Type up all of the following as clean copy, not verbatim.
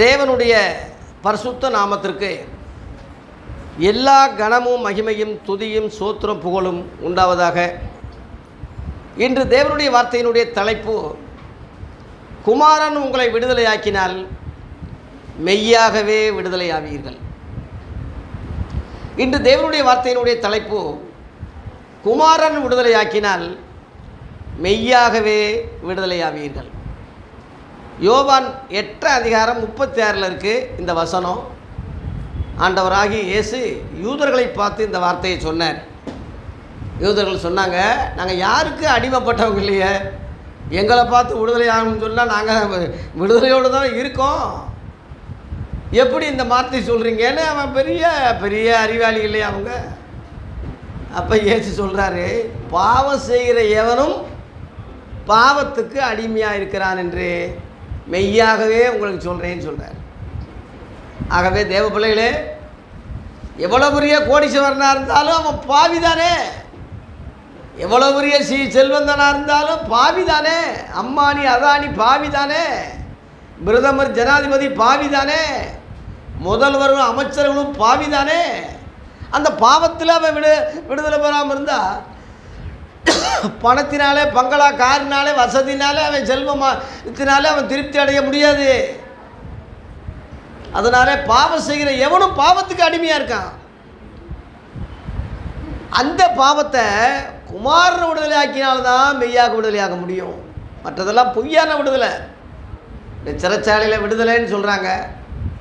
தேவனுடைய பரிசுத்த நாமத்திற்கு எல்லா கனமும் மகிமையும் துதியும் சோத்திரம் புகழும் உண்டாவதாக. இன்று தேவனுடைய வார்த்தையினுடைய தலைப்பு, குமாரன் உங்களை விடுதலையாக்கினால் மெய்யாகவே விடுதலையாவீர்கள். இன்று தேவனுடைய வார்த்தையினுடைய தலைப்பு, குமாரன் விடுதலையாக்கினால் மெய்யாகவே விடுதலையாவீர்கள். யோவான் 8:36 இருக்குது இந்த வசனம். ஆண்டவராகி இயேசு யூதர்களை பார்த்து இந்த வார்த்தையை சொன்னார். யூதர்கள் சொன்னாங்க, நாங்கள் யாருக்கு அடிமைப்பட்டவங்க இல்லையே, எங்களை பார்த்து விடுதலை ஆகணும்னு சொன்னால் நாங்கள் விடுதலையோடு தான் இருக்கோம், எப்படி இந்த வார்த்தை சொல்கிறீங்கன்னு அவன் பெரிய பெரிய அறிவாளி இல்லையா அவங்க. அப்போ இயேசு சொல்கிறாரு, பாவம் செய்கிற எவனும் பாவத்துக்கு அடிமையாக இருக்கிறான் என்று மெய்யாகவே உங்களுக்கு சொல்கிறேன்னு சொல்கிறார். ஆகவே தேவ பிள்ளைகளே, எவ்வளோ பெரிய கோடீஸ்வரனாக இருந்தாலும் அவன் பாவிதானே, எவ்வளோ பெரிய செல்வந்தனாக இருந்தாலும் பாவிதானே, அம்பானி அதானி பாவிதானே, பிரதமர் ஜனாதிபதி பாவிதானே, முதல்வரும் அமைச்சர்களும் பாவிதானே. அந்த பாவத்தில் அவன் விடுதலை பெறாமல் இருந்தால், பணத்தினாலே, பங்களா காரினாலே, வசதினாலே, அவன் செல்வத்தினாலே அவன் திருப்தி அடைய முடியாது. அதனால பாவம் செய்கிற எவனும் பாவத்துக்கு அடிமையாக இருக்கான். அந்த பாவத்தை குமாரன் விடுதலை ஆக்கினால்தான் மெய்யாக விடுதலையாக முடியும். மற்றதெல்லாம் பொய்யான விடுதலை. இந்த சிறைச்சாலையில் விடுதலைன்னு சொல்கிறாங்க,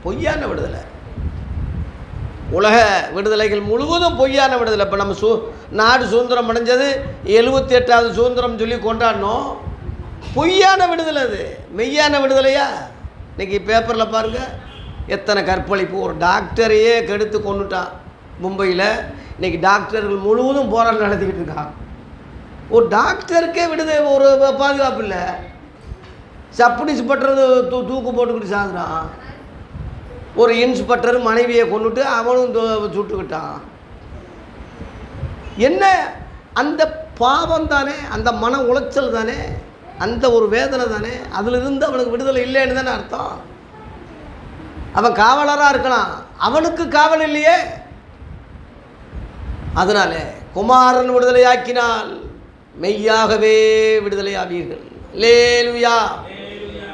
பொய்யான விடுதலை. உலக விடுதலைகள் முழுவதும் பொய்யான விடுதலை. இப்போ நம்ம நாடு சுதந்திரம் அடைஞ்சது 78வது சுதந்திரம் சொல்லி கொண்டாடணும், பொய்யான விடுதலை. அது மெய்யான விடுதலையா? இன்றைக்கி பேப்பரில் பாருங்கள், எத்தனை கற்பழிப்பு. ஒரு டாக்டரையே கெடுத்து கொண்டுட்டான் மும்பையில். இன்றைக்கி டாக்டர்கள் முழுவதும் போராட்டம் நடத்திக்கிட்டு இருக்கான். ஒரு டாக்டருக்கே ஒரு பாதுகாப்பு இல்லை. சப் இன்ஸ்பெக்டர் தூக்கு போட்டுக்கிட்டு சாகுறான். ஒரு இன்ஸ்பெக்டர் மனைவியை கொண்டுட்டு அவனும் சுட்டுக்கிட்டான். என்ன? அந்த பாவம் தானே, அந்த மன உளைச்சல் தானே, அந்த ஒரு வேதனை தானே. அதிலிருந்து அவனுக்கு விடுதலை இல்லைன்னு தானே அர்த்தம். அவன் காவலராக இருக்கலாம், அவனுக்கு காவல் இல்லையே. அதனால குமாரன் விடுதலையாக்கினால் மெய்யாகவே விடுதலையாவீர்கள். அல்லேலூயா.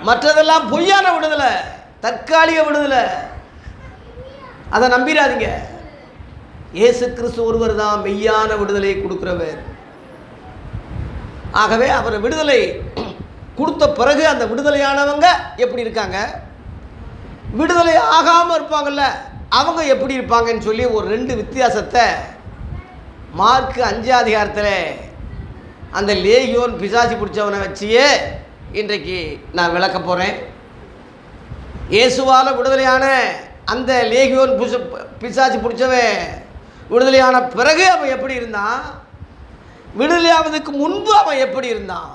மற்றதெல்லாம் பொய்யான விடுதலை, தற்காலிக விடுதலை. அதை நம்பிடாதீங்க. இயேசு கிறிஸ்து ஒருவர் தான் மெய்யான விடுதலையை கொடுக்கிறவர். ஆகவே அவர் விடுதலை கொடுத்த பிறகு அந்த விடுதலையானவங்க எப்படி இருக்காங்க, விடுதலை ஆகாமல் இருப்பாங்கள்ல அவங்க எப்படி இருப்பாங்கன்னு சொல்லி ஒரு 2 வித்தியாசத்தை மார்க் 5 அந்த லேகியோன் பிசாசு பிடிச்சவனை வச்சியே இன்றைக்கு நான் விளக்க போகிறேன். இயேசுவால் விடுதலையான அந்த லேகியோன் பிசாசு பிடிச்சவன் விடுதலையான பிறகு அவன் எப்படி இருந்தான், விடுதலையாவதுக்கு முன்பு அவன் எப்படி இருந்தான்,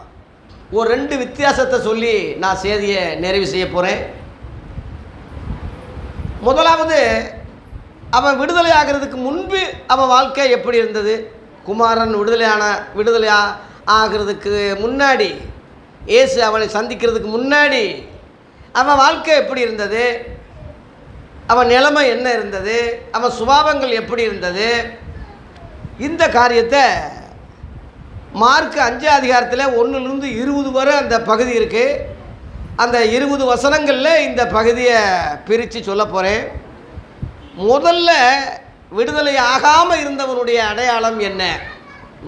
ஒரு 2 வித்தியாசத்தை சொல்லி நான் செய்தியை நிறைவு செய்ய போகிறேன். முதலாவது, அவன் விடுதலை ஆகிறதுக்கு முன்பு அவன் வாழ்க்கை எப்படி இருந்தது. குமாரன் விடுதலை ஆகிறதுக்கு முன்னாடி, இயேசு அவனை சந்திக்கிறதுக்கு முன்னாடி அவன் வாழ்க்கை எப்படி இருந்தது, அவன் நிலைமை என்ன இருந்தது, அவன் சுபாவங்கள் எப்படி இருந்தது. இந்த காரியத்தை மார்க் 5 1 20 வரை அந்த பகுதி இருக்குது. அந்த 20 வசனங்களில் இந்த பகுதியை பிரித்து சொல்ல போகிறேன். முதல்ல விடுதலை ஆகாமல் இருந்தவனுடைய அடையாளம் என்ன?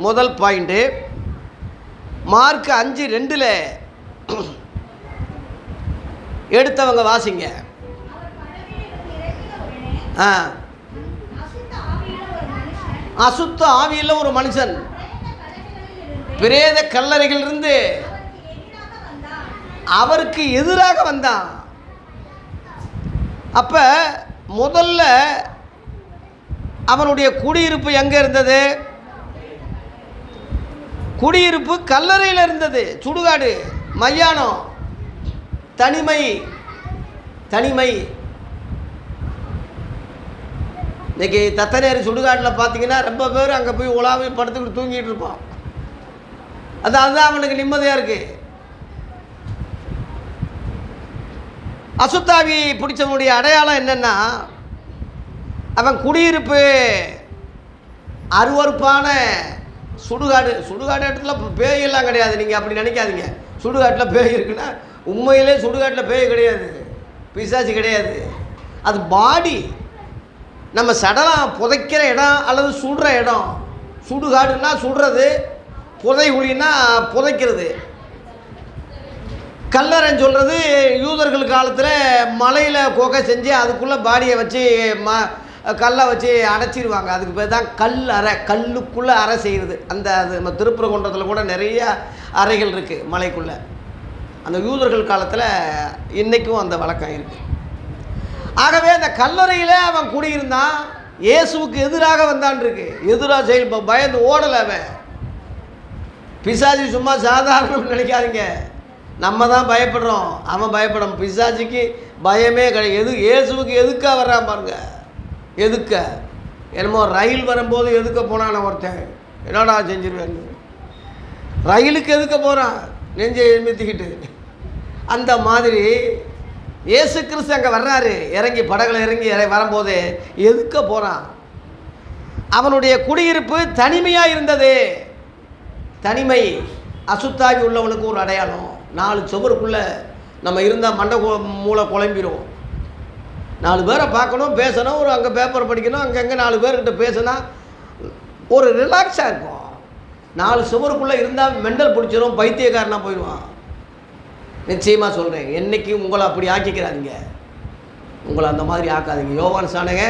முதல் பாயிண்ட்டு மார்க் 5:2 எடுத்தவங்க வாசிங்க. அசுத்த ஆவியில் ஒரு மனுஷன் பிரேத கல்லறைகளிலிருந்து அவருக்கு எதிராக வந்தான். அப்போ முதல்ல அவனுடைய குடியிருப்பு எங்கே இருந்தது? குடியிருப்பு கல்லறையில் இருந்தது. சுடுகாடு, மயானம், தனிமை. இன்றைக்கி தத்தனேரி சுடுகாட்டில் பார்த்தீங்கன்னா ரொம்ப பேர் அங்கே போய் உலாவி படுத்துக்கிட்டு தூங்கிட்டு இருப்பான். அதுதான் அவனுக்கு நிம்மதியாக இருக்குது. அசுத்தாவி பிடிச்சவனுடைய அடையாளம் என்னென்னா, அவன் குடியிருப்பு அருவருப்பான சுடுகாடு. சுடுகாடு இடத்துல பேயெல்லாம் கிடையாது, நீங்கள் அப்படி நினைக்காதீங்க. சுடுகாட்டில் பேய் இருக்குன்னா உண்மையிலே சுடுகாட்டில் பேய் கிடையாது, பிசாசு கிடையாது. அது பாடி, நம்ம சடலம் புதைக்கிற இடம் அல்லது சுடுற இடம். சுடுகாடுன்னா சுடுறது, புதைகுழின்னா புதைக்கிறது. கல்லறைன்னு சொல்கிறது யூதர்கள் காலத்தில் மலையில் குகை செஞ்சு அதுக்குள்ளே பாடியை வச்சு கல்லை வச்சு அடைச்சிடுவாங்க. அதுக்கு பேர் தான் கல் அறை. கல்லுக்குள்ளே அறை செய்கிறது. அது நம்ம திருப்பரங்குன்றத்தில் கூட நிறைய அறைகள் இருக்குது மலைக்குள்ளே. அந்த யூதர்கள் காலத்தில் இன்றைக்கும் அந்த வழக்கம் இருக்குது. ஆகவே அந்த கல்லறையில் அவன் குடியிருந்தான். இயேசுவுக்கு எதிராக வந்தான் இருக்கு. எதிராக செயல் பயந்து ஓடலை அவன். பிசாசி சும்மா சாதாரணம் நினைக்காதீங்க, நம்ம தான் பயப்படுறோம், அவன் பயப்படும். பிசாசிக்கு பயமே கிடையாது. இயேசுவுக்கு எதுக்காக வர்றான் பாருங்க. எதுக்க என்னமோ ரயில் வரும்போது எதுக்க போனான் ஒருத்தன், என்னடா செஞ்சிருவேன். ரயிலுக்கு எதுக்க போகிறான், நெஞ்சை எழுமித்திக்கிட்டு. அந்த மாதிரி இயேசு கிறிஸ்து அங்கே வர்றாரு, இறங்கி படகுல இறங்கி வரும்போது எதுக்க போகிறான். அவனுடைய குடியிருப்பு தனிமையாக இருந்தது. தனிமை அசுத்தாவி உள்ளவனுக்கு ஒரு அடையாளம். 4 சுவருக்குள்ளே நம்ம இருந்தால் மண்டை மூளை குழம்பிடும். 4 பேரை பார்க்கணும், பேசணும், ஒரு அங்கே பேப்பர் படிக்கணும், அங்கங்கே 4 பேர்கிட்ட பேசினா ஒரு ரிலாக்ஸாக இருக்கும். 4 சுவருக்குள்ளே இருந்தால் மெண்டல் பிடிச்சிடும், பைத்தியக்காரனாக போயிடுவான். நிச்சயமாக சொல்கிறேன், என்றைக்கும் உங்களை அப்படி ஆக்கிக்கிறாதீங்க, உங்களை அந்த மாதிரி ஆக்காதீங்க. யோவான் சானங்க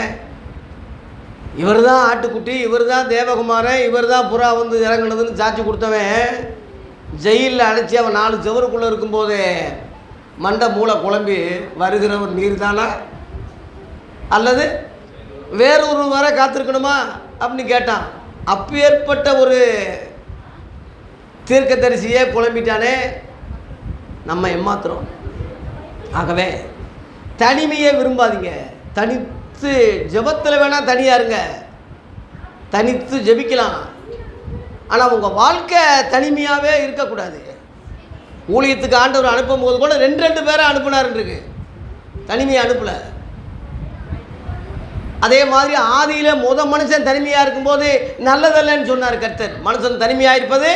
இவர் தான் ஆட்டுக்குட்டி, இவர் தான் தேவகுமாரன், இவர் தான் புறா வந்து இறங்குனதுன்னு சாட்சி கொடுத்தவன் ஜெயிலில் அடைச்சி அவன் 4 சுவருக்குள்ளே இருக்கும்போது மண்டை மூளை குழம்பி வருகிறவர் நீர் தானா அல்லது வேறொரு வர காத்திருக்கணுமா அப்படின்னு கேட்டான். அப்பேற்பட்ட ஒரு தீர்க்கதரிசியே குழம்பிட்டானே, நம்ம ஏமாத்துறோம். ஆகவே தனிமையை விரும்பாதீங்க. தனித்து ஜெபத்தில் வேணால் தனியாக இருங்க, தனித்து ஜெபிக்கலாம். ஆனால் உங்கள் வாழ்க்கை தனிமையாகவே இருக்கக்கூடாது. ஊழியத்துக்கு ஆண்டவர் அனுப்பும் போது கூட 2 பேரை அனுப்புனாருன்றிருக்கு, தனிமையை அனுப்பலை. அதே மாதிரி ஆதியில் மனுஷன் தனிமையாக இருக்கும்போது நல்லதல்லன்னு சொன்னார் கர்த்தர். மனுஷன் தனிமையாக இருப்பது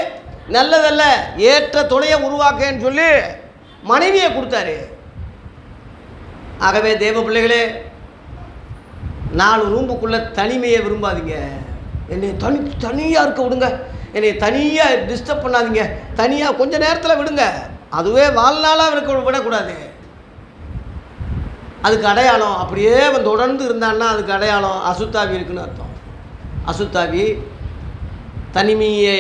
நல்லதல்ல, ஏற்ற துணையை உருவாக்கன்னு சொல்லி மனைவியை கொடுத்தாரு. ஆகவே தேவ பிள்ளைகளே, 4 ரூமுக்குள்ளே தனிமையை விரும்பாதீங்க. என்னை தனியாக இருக்க விடுங்க, என்னை தனியாக டிஸ்டர்ப் பண்ணாதீங்க, தனியாக கொஞ்சம் நேரத்தில் விடுங்க. அதுவே வாழ்நாளாக இருக்க விடக்கூடாது. அதுக்கு அடையாளம் அப்படியே அவன் தொடர்ந்து இருந்தான்னா அதுக்கு அடையாளம் அசுத்தாவி இருக்குன்னு அர்த்தம். அசுத்தாவி தனிமையை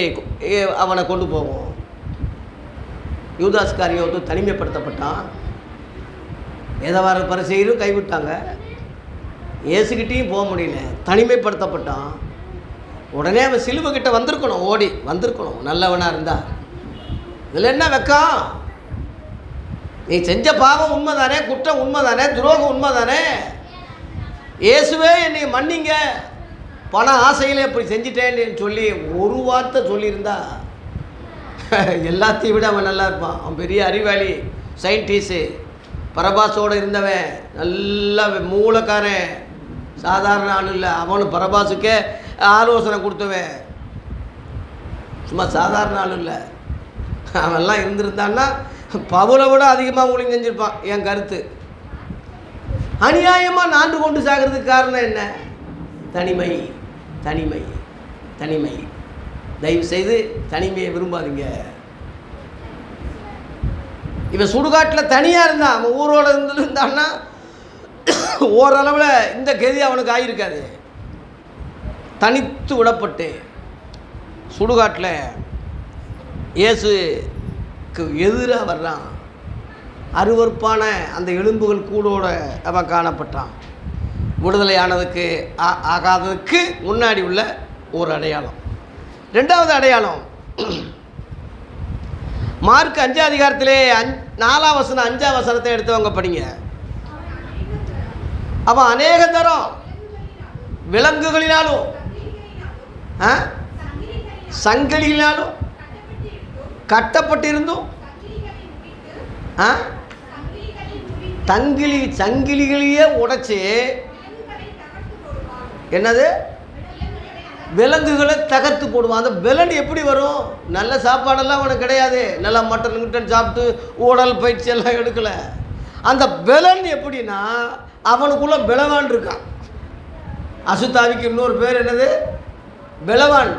அவனை கொண்டு போகும். யூதாஸ் காரியோத்து தனிமைப்படுத்தப்பட்டான். ஏதவாறு பரிசெயரும் கைவிட்டாங்க, இயேசுகிட்டையும் போக முடியல, தனிமைப்படுத்தப்பட்டான். உடனே அவன் சிலுவை கிட்ட வந்திருக்கணும், ஓடி வந்திருக்கணும் நல்லவனாக இருந்தா. இதில் என்ன வெக்கம்? நீ செஞ்ச பாவம் உண்மை தானே, குற்றம் உண்மை தானே, துரோகம் உண்மை தானே. இயேசுவே என்னை மன்னிங்க, பண ஆசையில் இப்படி செஞ்சிட்டேன்னு சொல்லி ஒரு வார்த்தை சொல்லியிருந்தா எல்லாத்தையும் விட அவன் நல்லா இருப்பான். அவன் பெரிய அறிவாளி, சயின்டிஸ்ட்டு, பரபாசோடு இருந்தவன், நல்ல மூலக்காரன், சாதாரண ஆள் இல்லை. அவனு பரபாசுக்கே ஆலோசனை கொடுத்தவன், சும்மா சாதாரண ஆள் இல்லை. அவன்லாம் இருந்திருந்தான்னா பவுலை விட அதிகமாக ஊழியம் செஞ்சுருப்பான். என் கருத்து. அநியாயமாக நான்கு கொண்டு சாகிறதுக்கு காரணம் என்ன? தனிமை, தனிமை, தனிமை. தயவு செய்து தனிமையை விரும்பாதீங்க. இவன் சுடுகாட்டில் தனியாக இருந்தான். அவன் ஊரோடு இருந்திருந்தான்னா ஓரளவில் இந்த கதி அவனுக்கு ஆகியிருக்காது. தனித்து விடப்பட்டு சுடுகாட்டில் இயேசுக்கு எதிராக வர்றான். அருவருப்பான அந்த எலும்புகள் கூடோட அவன் காணப்பட்டான். விடுதலையானதுக்கு ஆகாததுக்கு முன்னாடி உள்ள ஒரு அடையாளம். 2வது அடையாளம், மார்க் 5 அதிகாரத்திலே 4ஆம் வசனம் 5ஆம் வசனத்தை எடுத்தவங்க படிங்க. அவன் அநேக தரம் விலங்குகளினாலும் சங்கிலிகளினாலும் கட்டப்பட்டிருந்தும் சங்கிலிகளையே உடைச்சி என்னது விலங்குகளை தகர்த்து போடுவான். அந்த விலன் எப்படி வரும்? நல்ல சாப்பாடெல்லாம் அவனுக்கு கிடையாது, நல்லா மட்டன் கிட்டன் சாப்பிட்டு உடல் பயிற்சி எல்லாம் எடுக்கலை. அந்த விலன் எப்படின்னா அவனுக்குள்ள பலவான் இருக்கான். அசுத்தாவிக்கு இன்னொரு பேர் என்னது? பலவான்.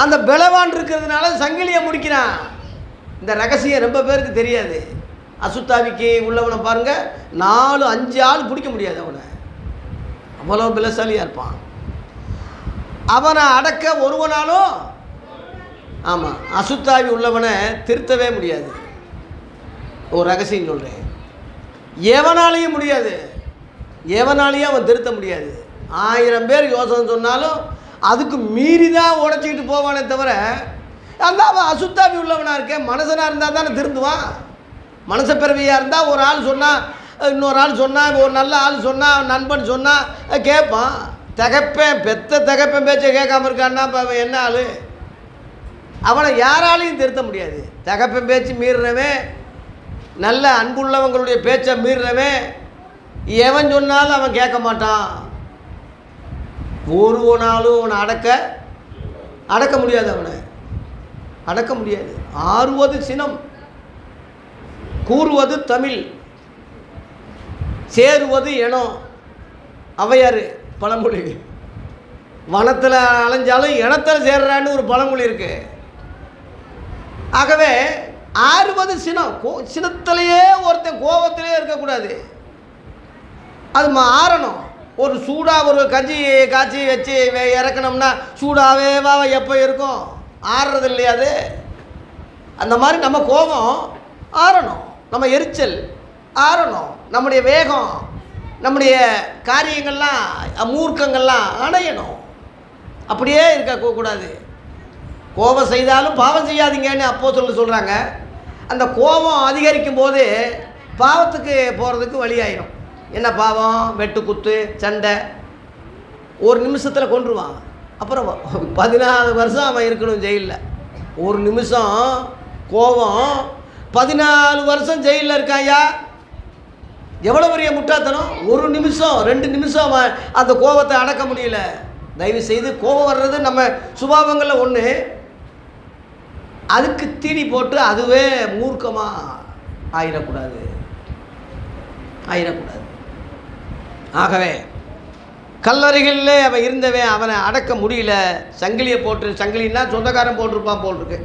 அந்த பலவான் இருக்கிறதுனால சங்கிலியை முடிக்கிறான். இந்த ரகசியம் ரொம்ப பேருக்கு தெரியாது. அசுத்தாவிக்கு உள்ளவனை பாருங்க, 4-5 ஆள் பிடிக்க முடியாது அவனை, அவ்வளோ பலசாலியாக இருப்பான். அவனை அடக்க ஒருவனாலும் ஆமாம் அசுத்தாவி உள்ளவனை திருத்தவே முடியாது. ஒரு ரகசியம் சொல்கிறேன், எவனாலையும் முடியாது, எவனாலையும் அவன் திருத்த முடியாது. 1000 பேர் யோசனை சொன்னாலும் அதுக்கு மீறி தான் உடச்சிக்கிட்டு போவானே தவிர, அந்த அவன் அசுத்தாவி உள்ளவனாக இருக்கேன். மனுஷனாக இருந்தால் தானே திருந்துவான். மனுஷ பிறவியாக இருந்தால் ஒரு ஆள் சொன்னால், இன்னொரு ஆள் சொன்னால், ஒரு நல்ல ஆள் சொன்னால், நண்பன் சொன்னால் கேட்பான். தகப்பேன் பெத்த தகப்பேன் பேச்சை கேட்காம இருக்கான்னா இப்போ அவன் என்ன ஆள்? அவனை யாராலையும் திருத்த முடியாது. தகப்பன் பேச்சு மீறுறவன், நல்ல அன்புள்ளவங்களுடைய பேச்சை மீறுறவன், எவன் சொன்னாலும் அவன் கேட்க மாட்டான். ஒருவனாலும் அவனை அடக்க முடியாது, அவனை அடக்க முடியாது. ஆறுவது சினம், கூறுவது தமிழ், சேருவது இனம். அவையார் பழமொழி. வனத்தில் அலைஞ்சாலும் இனத்தில் சேர்றான்னு ஒரு பழமொழி இருக்கு. ஆகவே ஆறுவது சினம். சினத்திலேயே ஒருத்தன் கோபத்திலே இருக்கக்கூடாது, அது ஆறணும். ஒரு சூடாக ஒரு கஞ்சி காய்ச்சி வச்சு இறக்கணும்னா சூடாகவே எப்போ இருக்கும்? ஆறுறது இல்லையா அது? அந்த மாதிரி நம்ம கோபம் ஆறணும், நம்ம எரிச்சல் ஆறணும், நம்முடைய வேகம், நம்முடைய காரியங்கள்லாம் மூர்க்கங்கள்லாம் அடையணும். அப்படியே இருக்கக்கூடாது. கோபம் செய்தாலும் பாவம் செய்யாதீங்கன்னு அப்போஸ்தலர் சொல்கிறாங்க. அந்த கோபம் அதிகரிக்கும் போது பாவத்துக்கு போகிறதுக்கு வழியாயிடும். என்ன பாவம்? வெட்டு குத்து சண்டை, ஒரு நிமிஷத்தில் கொன்றுவான். அப்புறம் 14 வருஷம் அவன் இருக்கணும் ஜெயிலில். ஒரு நிமிஷம் கோபம் 14 வருஷம் ஜெயிலில் இருக்காயா? எவ்வளோ பெரிய முட்டாத்தனம்! ஒரு நிமிஷம் 2 நிமிஷம் அவன் அந்த கோபத்தை அடக்க முடியல. தயவு செய்து கோபம் வர்றது நம்ம சுபாவங்களில் ஒன்று, அதுக்கு தீனி போட்டு அதுவே மூர்க்கமாக ஆயிடக்கூடாது. ஆகவே கல்லறைகளில் அவன் இருந்தவன் அவனை அடக்க முடியல. சங்கிலியை போட்டு, சங்கிலின்னா சொந்தக்காரன் போட்டிருப்பான் போல் இருக்கு.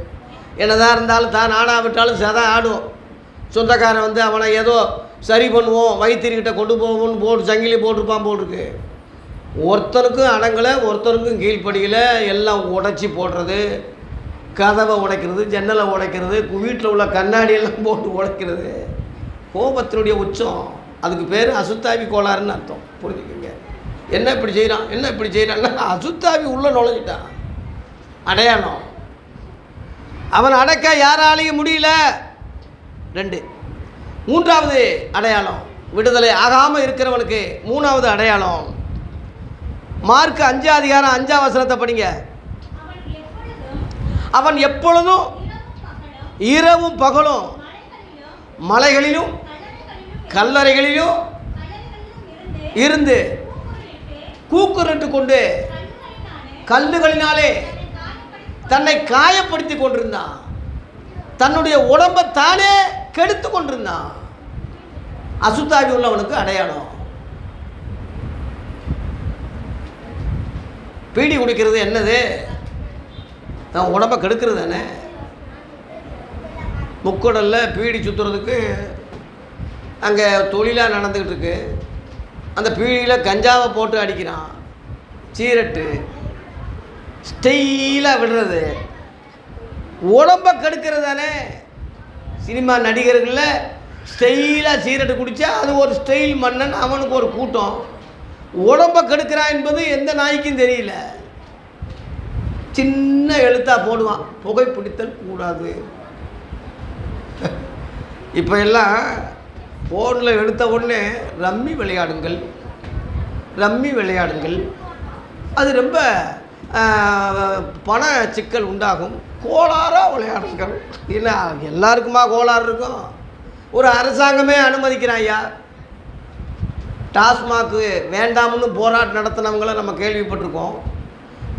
என்னதான் இருந்தாலும் தான் ஆடாவிட்டாலும் சதான் ஆடுவோம். சொந்தக்காரன் வந்து அவனை ஏதோ சரி பண்ணுவோம், வைத்தியர்கிட்ட கொண்டு போவோம்னு போட்டு சங்கிலி போட்டிருப்பான் போல் இருக்கு. ஒருத்தருக்கும் அடங்கலை, ஒருத்தருக்கும் கீழ்ப்படியில், எல்லாம் உடைச்சி போடுறது, கதவை உடைக்கிறது, ஜன்னலை உடைக்கிறது, வீட்டில் உள்ள கண்ணாடியெல்லாம் போட்டு உடைக்கிறது. கோபத்தினுடைய உச்சம். அதுக்கு பேர் அசுத்தாவி கோளாறுன்னு அர்த்தம். புரிஞ்சுக்கோங்க. என்ன இப்படி செய்கிறான், என்ன இப்படி செய்கிறான்னா அசுத்தாவி உள்ளே நுழைஞ்சிட்டான். அடையாளம், அவன் அடக்க யாராலையும் முடியல. 2. 3வது அடையாளம், விடுதலை ஆகாமல் இருக்கிறவனுக்கு 3வது அடையாளம். மார்க் 5 அதிகாரம் 5ஆம் வசனத்தை படிங்க. அவன் எப்பொழுதும் இரவும் பகலும் மலைகளிலும் கல்லறைகளிலும் இருந்து கூக்குரட்டு கொண்டு கல்லுகளினாலே தன்னை காயப்படுத்தி கொண்டிருந்தான். தன்னுடைய உடம்பை தானே கெடுத்து கொண்டிருந்தான். அசுத்தாவி உள்ளவனுக்கு அடையாளம். பீடி குடிக்கிறது என்னது? நான் உடம்பை கெடுக்கிறது தானே. முக்குடலில் பீடி சுற்றுறதுக்கு அங்கே தொழிலாக நடந்துக்கிட்டு இருக்கு. அந்த பீடியில் கஞ்சாவை போட்டு அடிக்கிறான், சீரட்டு ஸ்டைலாக விடுறது, உடம்பை கெடுக்கிறது தானே. சினிமா நடிகர்களில் ஸ்டைலாக சீரட்டு குடித்தா அது ஒரு ஸ்டைல் மன்னன், அவனுக்கு ஒரு கூட்டம். உடம்பை கெடுக்கிறான் என்பது எந்த நாய்க்கும் தெரியல. சின்ன எழுத்தாக போடுவான், புகைப்பிடித்தல் கூடாது. இப்போ எல்லாம் ஃபோனில் எடுத்த உடனே ரம்மி விளையாடுங்கள், ரம்மி விளையாடுங்கள். அது ரொம்ப பண சிக்கல் உண்டாகும். கோளாறாக விளையாடுங்கள். இல்லை எல்லாருக்குமா கோளாறு இருக்கும்? ஒரு அரசாங்கமே அனுமதிக்கிறான் ஐயா. டாஸ்மாக்கு வேண்டாம்னு போராட்டம் நடத்தினவங்கள நம்ம கேள்விப்பட்டிருக்கோம்.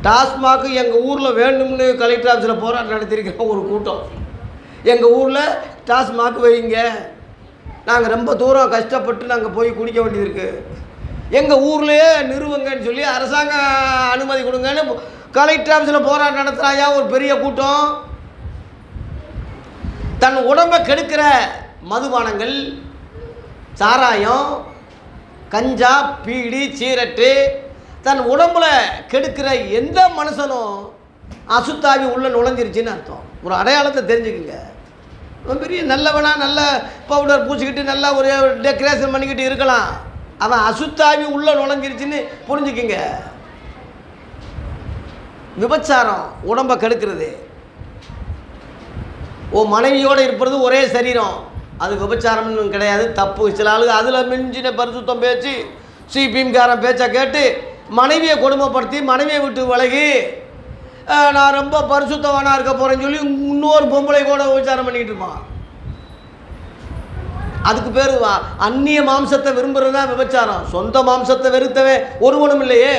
டாஸ்மாக்கு எங்கள் ஊரில் வேண்டும்னு கலெக்டர் ஆஃபீஸில் போராட்டம் நடத்தியிருக்கிற ஒரு கூட்டம். எங்கள் ஊரில் டாஸ்மாக்கு வைங்க, நாங்கள் ரொம்ப தூரம் கஷ்டப்பட்டு நாங்கள் போய் குடிக்க வேண்டியது இருக்குது, எங்கள் ஊர்லேயே நிறுவுங்கன்னு சொல்லி அரசாங்கம் அனுமதி கொடுங்கன்னு கலெக்டர் ஆஃபீஸில் போராட்டம் நடத்துகிறாயா ஒரு பெரிய கூட்டம். தன் உடம்பை கெடுக்கிற மதுபானங்கள், சாராயம், கஞ்சா, பீடி, சீரட்டு, தன் உடம்புல கெடுக்கிற எந்த மனுஷனும் அசுத்தாவி உள்ள நுழைஞ்சிருச்சின்னு அர்த்தம். ஒரு அடையாளத்தை தெரிஞ்சுக்குங்க. அவன் பெரிய நல்லவனா, நல்ல பவுடர் பூச்சிக்கிட்டு நல்லா ஒரு டெக்கரேஷன் பண்ணிக்கிட்டு இருக்கலாம், அவன் அசுத்தாவி உள்ள நுழைஞ்சிருச்சின்னு புரிஞ்சுக்குங்க. விபச்சாரம் உடம்பை கெடுக்கிறது. மனைவியோடு இருப்பது ஒரே சரீரம், அது விபச்சாரம்னு கிடையாது, தப்பு. சில ஆளுங்க அதில் மிஞ்சின பரிசுத்தம் பேச்சு, சிபிஎம்காரன் பேச்சை கேட்டு மனைவியை கொடுமைப்படுத்தி மனைவியை விட்டு விலகி நான் ரொம்ப பரிசுத்தவானாக இருக்க போகிறேன்னு சொல்லி இன்னொரு பொம்பளை கூட விபச்சாரம் பண்ணிக்கிட்டு இருப்பான். அதுக்கு பேர் அந்நிய மாம்சத்தை விரும்புகிறது தான் விபச்சாரம். சொந்த மாம்சத்தை வெறுத்தவே ஒருவனும் இல்லையே.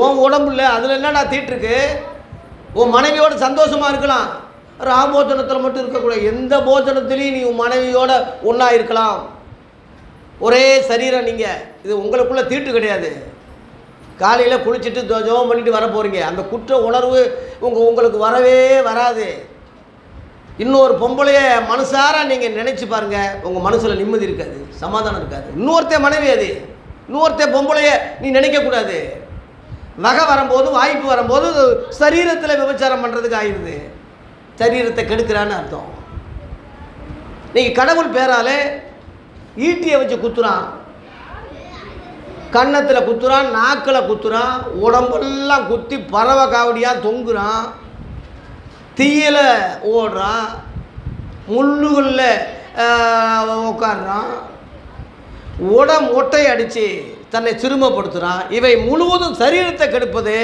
உன் உடம்பு இல்லை, அதில் என்னடா தீட்டுருக்கு? உன் மனைவியோட சந்தோஷமாக இருக்கலாம், ராபோஜனத்தில் மட்டும் இருக்கக்கூடாது. எந்த போஜனத்திலையும் நீ உன் மனைவியோட ஒன்றா இருக்கலாம், ஒரே சரீரம். நீங்கள் இது உங்களுக்குள்ள தீட்டு கிடையாது. காலையில் குளிச்சுட்டு ஜோம் பண்ணிட்டு வர போகிறீங்க, அந்த குற்ற உணர்வு உங்களுக்கு வரவே வராது. இன்னொரு பொம்பளைய மனசார நீங்கள் நினச்சி பாருங்கள், உங்கள் மனசில் நிம்மதி இருக்காது, சமாதானம் இருக்காது. இன்னொருத்த மனைவி அது, இன்னொருத்த பொம்பளைய நீ நினைக்கக்கூடாது. வகை வரும்போது, வாய்ப்பு வரும்போது சரீரத்தில் விபச்சாரம் பண்ணுறதுக்கு ஆயிடுது. சரீரத்தை கெடுக்கிறான்னு அர்த்தம். நீங்கள் கடவுள் பேராலே ஈட்டியை வச்சு குத்துறான், கன்னத்தில் குத்துறான், நாக்கில் குத்துறான், உடம்பெல்லாம் குத்தி பறவை காவடியாக தொங்குறான், தீயில் ஓடுறான், முள்ளுகளில் உட்காடுறான், ஒட்டை அடித்து தன்னை சிறுமப்படுத்துகிறான். இவை முழுவதும் சரீரத்தை கெடுப்பது.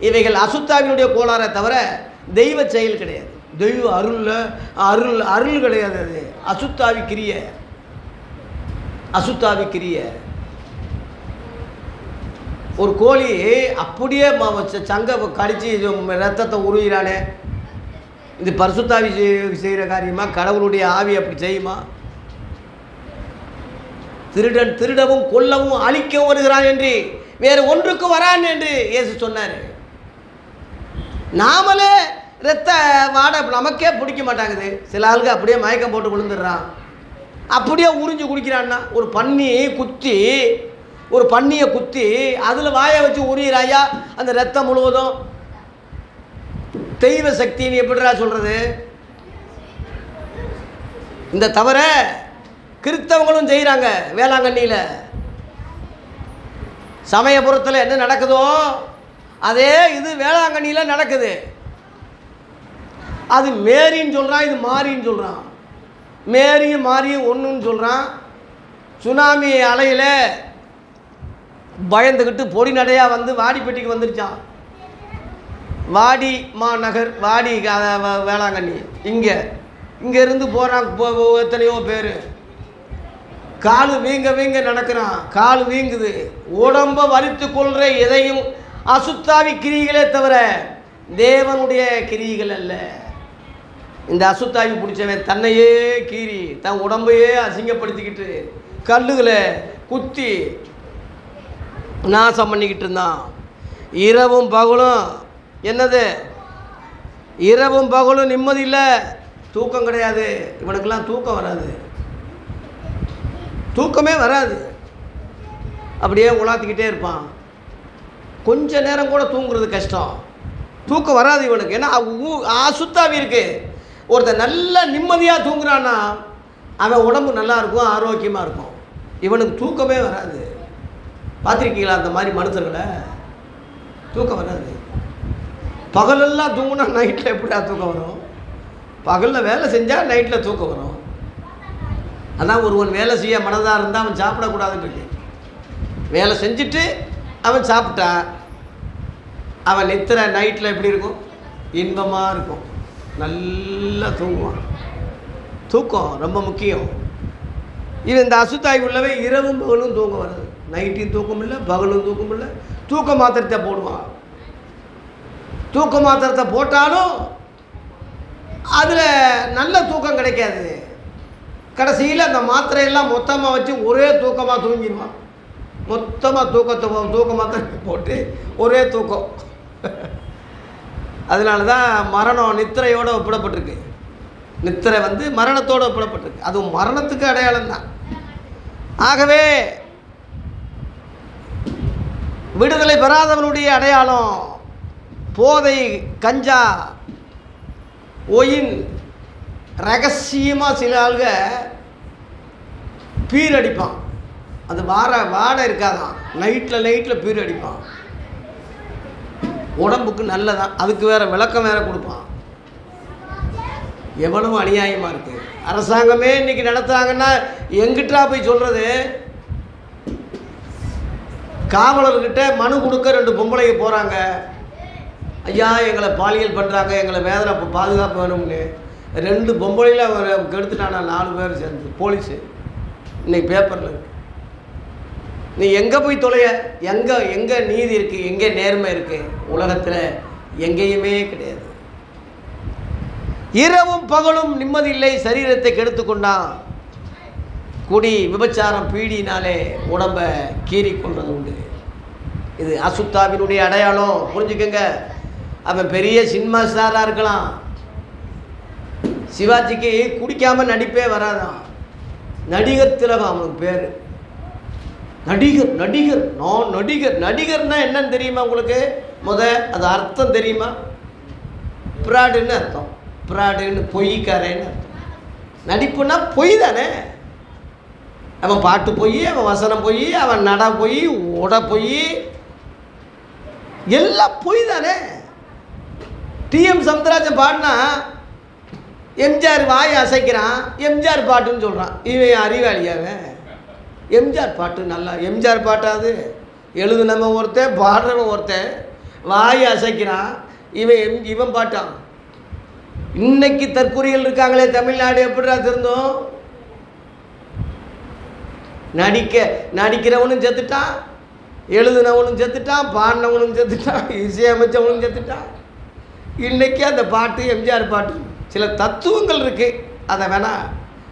இவைகள் அசுத்தாவினுடைய கோளாறை தவிர தெய்வ செயல் கிடையாது. தெய்வ அருள் கிடையாது. அது அசுத்தாவி கிரிய, அசுத்தாவி கிரிய. ஒரு கோழி அப்படியே சங்க கடிச்சு ரத்தத்தை உருகிறானே, இது பரிசுத்தாவி செய்கிற காரியமா? கடவுளுடைய ஆவி அப்படி செய்யுமா? திருடன் திருடவும் கொல்லவும் அழிக்கவும் வருகிறான் என்று வேறு ஒன்றுக்கும் வரான் என்று இயேசு சொன்னார். நாமளே ரத்த வாடை நமக்கே பிடிக்க மாட்டாங்குது. சில ஆளுங்க அப்படியே மயக்கம் போட்டு விழுந்துடுறான், அப்படியே உறிஞ்சு குடிக்கிறான்னா. ஒரு பன்னியை குத்தி அதில் வாயை வச்சு உரியிறாயா அந்த ரத்தம் முழுவதும். தெய்வ சக்தின்னு எப்படிடா சொல்கிறது? இந்த தவிர கிறிஸ்தவங்களும் செய்கிறாங்க. வேளாங்கண்ணியில் சமயபுரத்தில் என்ன நடக்குதோ அதே இது வேளாங்கண்ணியில் நடக்குது. அது மேரின்னு சொல்கிறான், இது மாரின்னு சொல்கிறான். மேரியும் மாரியும் ஒன்றுன்னு சொல்கிறான். சுனாமி அலையில் பயந்துக்கிட்டு பொடி நடையாக வந்து வாடிப்பட்டிக்கு வந்துருச்சான். வாடி மாநகர், வாடி வேளாங்கண்ணி, இங்கேருந்து போகிறான் எத்தனையோ பேர். காலு வீங்க நடக்கிறான், காலு வீங்குது. உடம்பை வலித்து கொள்கிற எதையும் அசுத்தாவி கிரிகளே தவிர தேவனுடைய கிரிகள் அல்ல. இந்த அசுத்தாவி பிடிச்சவன் தன்னையே கீறி தன் உடம்பையே அசிங்கப்படுத்திக்கிட்டு கல்லுகளை குத்தி நாசம் பண்ணிக்கிட்டு இருந்தான். இரவும் பகலும் என்னது? இரவும் பகலும் நிம்மதி இல்லை, தூக்கம் கிடையாது. இவனுக்கெல்லாம் தூக்கம் வராது, தூக்கமே வராது. அப்படியே உலாத்திக்கிட்டே இருப்பான். கொஞ்ச நேரம் கூட தூங்குறது கஷ்டம், தூக்கம் வராது இவனுக்கு. ஏன்னா அசுத்தாவி இருக்கு. ஒருத்தர் நல்ல நிம்மதியாக தூங்குறான்னா அவன் உடம்பு நல்லா இருக்கும், ஆரோக்கியமாக இருக்கும். இவனுக்கு தூக்கமே வராது. பார்த்துருக்கீங்களா அந்த மாதிரி மனுஷர்களை? தூக்கம் வராது. பகலெல்லாம் தூங்குனா நைட்டில் எப்படியா தூக்கம் வரும்? பகலில் வேலை செஞ்சால் நைட்டில் தூக்கம் வரும். அதான் ஒருவன் வேலை செய்ய மனதாக இருந்தால் அவன் சாப்பிடக்கூடாதுன்னு இருக்கு. வேலை செஞ்சுட்டு அவன் சாப்பிட்டா அவன் நித்திர நைட்டில் எப்படி இருக்கும்? இன்பமாக இருக்கும், நல்லா தூங்குவான். தூக்கம் ரொம்ப முக்கியம். இது இந்த அசுத்தாய் உள்ளவே இரவும் பகலும் தூக்கம் வருது. நைட்டையும் தூக்கம் இல்லை, பகலும் தூக்கம் இல்லை. தூக்க மாத்திரத்தை போடுவான். தூக்க மாத்திரத்தை போட்டாலும் அதில் நல்ல தூக்கம் கிடைக்காது. கடைசியில் அந்த மாத்திரையெல்லாம் மொத்தமாக வச்சு ஒரே தூக்கமாக தூங்கிடுவான். மொத்தமாக தூக்க மாத்திரை போட்டு ஒரே தூக்கம். அதனால தான் மரணம் நித்திரையோடு ஒப்பிடப்பட்டிருக்கு. நித்திரை மரணத்தோடு ஒப்பிடப்பட்டிருக்கு. அதுவும் மரணத்துக்கு அடையாளம் தான். ஆகவே விடுதலை பெறாதவனுடைய அடையாளம் போதை, கஞ்சா, ஒயின். ரகசியமாக சில ஆளுக பீர் அடிப்பான். அது வாடை இருக்காதான், நைட்டில் பீர் அடிப்பான். உடம்புக்கு நல்லதான். அதுக்கு வேறு விளக்கம் வேறு கொடுப்பான். எவ்வளவு அநியாயமாக இருக்குது. அரசாங்கமே இன்றைக்கி நடத்துகிறாங்கன்னா எங்கிட்டா போய் சொல்கிறது? காவலர்கிட்ட மனு கொடுக்க 2 பொம்பளைங்க போகிறாங்க. ஐயா, எங்களை பாலியல் பண்ணுறாங்க, எங்களை வேதனை பாதுகாப்பு வேணும்னு 2 பொம்பளையில் அவர் கெடுத்துட்டானா 4 பேர் சேர்ந்து. போலீஸு இன்னைக்கு பேப்பரில் இருக்கு. நீ எங்கே போய் தொலைய? எங்கே நீதி இருக்குது? எங்கே நேர்மை இருக்குது? உலகத்தில் எங்கேயுமே கிடையாது. இரவும் பகலும் நிம்மதி இல்லை. சரீரத்தை கெடுத்து கொண்டான். குடி, விபச்சாரம், பீடினாலே உடம்பை கீறி கொள்வது உண்டு. இது அசுத்தாவினுடைய அடையாளம். புரிஞ்சுக்கங்க. அவன் பெரிய சினிமா ஸ்டாராக இருக்கலாம். சிவாஜிக்கு குடிக்காமல் நடிப்பே வராதான். நடிகர் திலகம் அவனுக்கு பேர். நடிகர் நான் நடிகர்னா என்னன்னு தெரியுமா உங்களுக்கு? அது அர்த்தம் தெரியுமா? பிராடுன்னு அர்த்தம். பிராடுன்னு பொய்க்காரன்னு அர்த்தம். நடிப்புன்னா பொய் தானே. அவன் பாட்டு பொய், அவன் வசனம் பொய், அவன் நட பொய், உட பொய், எல்லாம் பொய் தானே. டிஎம் சவுந்தரராஜன் பாடினா எம்ஜிஆர் வாய் அசைக்கிறான், எம்ஜிஆர் பாட்டுன்னு சொல்கிறான். இவன் அறிவாளியாவன். எம்ஜிஆர் பாட்டு நல்லா, எம்ஜிஆர் பாட்டாது எழுதுனவன் ஒருத்தன், பாடுறவன் ஒருத்தன், வாய் அசைக்கிறான். இவன் பாட்டான். இன்னைக்கு தற்கொலைகள் இருக்காங்களே தமிழ்நாடு, எப்படிடா திருந்தோம்? நடிக்கிறவனும் செத்துட்டான், எழுதுனவனும் செத்துட்டான், பாடினவனும் செத்துட்டான், இசையமைச்சவனும் செத்துட்டான். இன்றைக்கி அந்த பாட்டு எம்ஜிஆர் பாட்டு சில தத்துவங்கள் இருக்குது. அதை வேணால்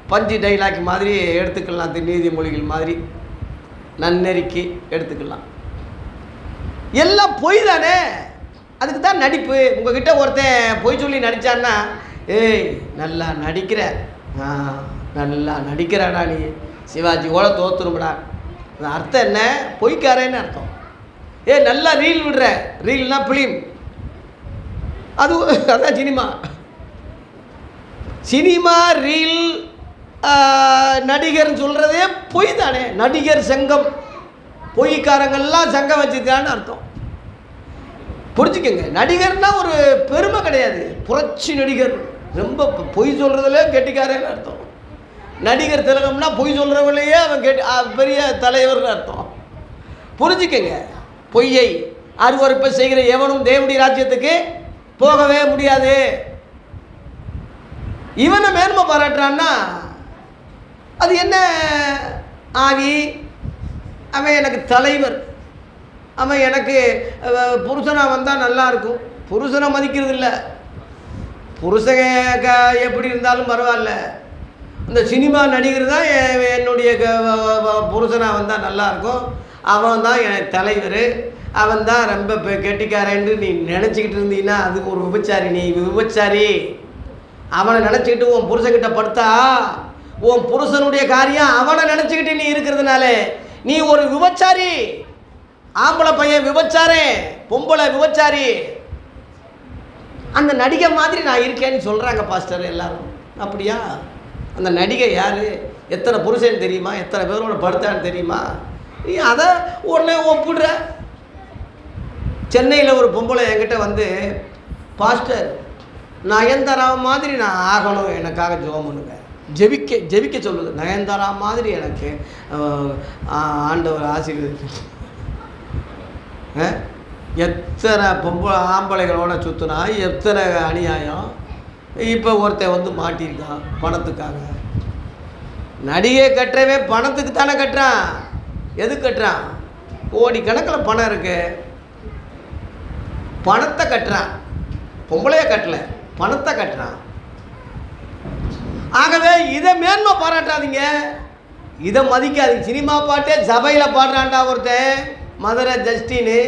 பஞ்சு டைலாக் மாதிரி எடுத்துக்கலாம், நீதிமொழிகள் மாதிரி நன்னெறிக்கு எடுத்துக்கலாம். எல்லாம் பொய் தானே. அதுக்கு தான் நடிப்பு. உங்ககிட்ட ஒருத்தன் பொய் சொல்லி நடித்தான்னா, ஏய் நல்லா நடிக்கிற, நல்லா நடிக்கிறாடா நீ, சிவாஜியோட தோத்துரும்டா. அர்த்தம் என்ன? பொய்க்காரன்னு அர்த்தம். நல்லா ரீல் விடுற, ரீல்னா ஃபிலிம், அதான் சினிமா ரீல். நடிகர்னு சொல்கிறதே பொய் தானே. நடிகர் சங்கம், பொய்க்காரங்கள்லாம் சங்கம் வச்சுருக்கான்னு அர்த்தம். புரிஞ்சுக்கங்க. நடிகர்னா ஒரு பெருமை கிடையாது. புரட்சி நடிகர், ரொம்ப பொய் சொல்கிறதுல கெட்டிக்காரன்னு அர்த்தம். நடிகர் திலகம்னா பொய் சொல்கிறவங்களையே அவன் பெரிய தலைவர்னு அர்த்தம். புரிஞ்சுக்கங்க. பொய்யை அருவருப்பை செய்கிற எவனும் தேவனுடைய ராஜ்யத்துக்கு போகவே முடியாது. இவனை மேன்மை பாராட்டுறான்னா அது என்ன ஆவி? அவன் எனக்கு தலைவர், அவன் எனக்கு புருஷனாக வந்தால் நல்லாயிருக்கும். புருஷனை மதிக்கிறது இல்லை. புருஷன் எப்படி இருந்தாலும் பரவாயில்ல, இந்த சினிமா நடிகர் தான் என்னுடைய புருஷனாக வந்தால் நல்லாயிருக்கும், அவன் தான் எனக்கு தலைவர், அவன் தான் ரொம்ப கெட்டிக்காரன்னு நீ நினச்சிக்கிட்டு இருந்தீங்கன்னா அதுக்கு ஒரு விபச்சாரி. நீ விபச்சாரி. அவனை நினச்சிக்கிட்டு உன் புருஷன்கிட்ட படுத்தா உன் புருஷனுடைய காரியம் அவனை நினச்சிக்கிட்டு நீ இருக்கிறதுனால நீ ஒரு விபச்சாரி. ஆம்பளை பையன் விபச்சாரே, பொம்பளை விபச்சாரி. அந்த நடிகை மாதிரி நான் இருக்கேன்னு சொல்கிறாங்க பாஸ்டர் எல்லாரும். அப்படியா? அந்த நடிகை யார்? எத்தனை புருஷன் தெரியுமா? எத்தனை பேரோட படுத்தான்னு தெரியுமா? நீ அதை உடனே ஒப்பிடுற. சென்னையில் ஒரு பொம்பளை என்கிட்ட பாஸ்டர் நயன்தாரா மாதிரி நான் ஆகணும், எனக்காக ஜெபம் பண்ணுங்க, ஜெபிக்க சொல்லுது. நயன்தாரா மாதிரி எனக்கு ஆண்டவர் ஆசீர்வதிக்க. எத்தனை ஆம்பளைகளோட சுற்றினா எத்தனை அநியாயம். இப்போ ஒருத்தன் மாட்டியிருக்கான் பணத்துக்காக. நடிகை கட்டுறவன் பணத்துக்கு தானே கட்டுறான். எது கட்டுறான்? கோடி கணக்கில் பணம் இருக்கு, பணத்தை கட்டுறான். பொம்பளைய கட்டல, பணத்தை கட்டுறான். ஆகவே இதை மேன்மை பாராட்டாதீங்க, இதை மதிக்காதீங்க. சினிமா பாட்டே சபையில் பாடுறான்டா ஒருத்தன், மதுரை ஜஸ்டின்னு.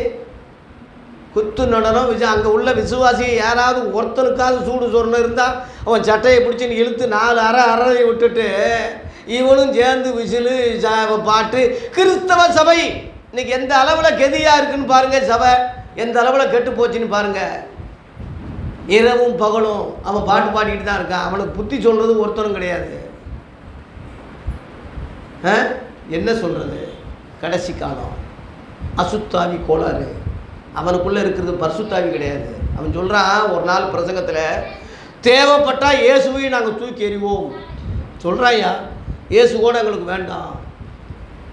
குத்து நடனம் அங்கே உள்ள விசுவாசி யாராவது ஒருத்தனுக்காவது சூடு சொரணம் இருந்தால் அவன் சட்டையை பிடிச்சின்னு இழுத்து 4 அறையை விட்டுட்டு இவனும் சேர்ந்து விசிலு பாட்டு. கிறிஸ்தவ சபை இன்னைக்கு எந்த அளவில் கெதியாக இருக்குன்னு பாருங்கள். சபை எந்த அளவில் கெட்டு போச்சுன்னு பாருங்கள். இரவும் பகலும் அவன் பாட்டு பாடிக்கிட்டு தான் இருக்கான். அவனுக்கு புத்தி சொல்கிறது ஒருத்தரும் கிடையாது. என்ன சொல்கிறது? கடைசி காலம் அசுத்தாவி கோளாறு. அவனுக்குள்ளே இருக்கிறது பரிசுத்தாவி கிடையாது. அவன் சொல்கிறான் ஒரு நாள் பிரசங்கத்தில், தேவைப்பட்டால் இயேசுவையும் நாங்கள் தூக்கி எறிவோம் சொல்கிறாயா. இயேசுவோடு எங்களுக்கு வேண்டாம்.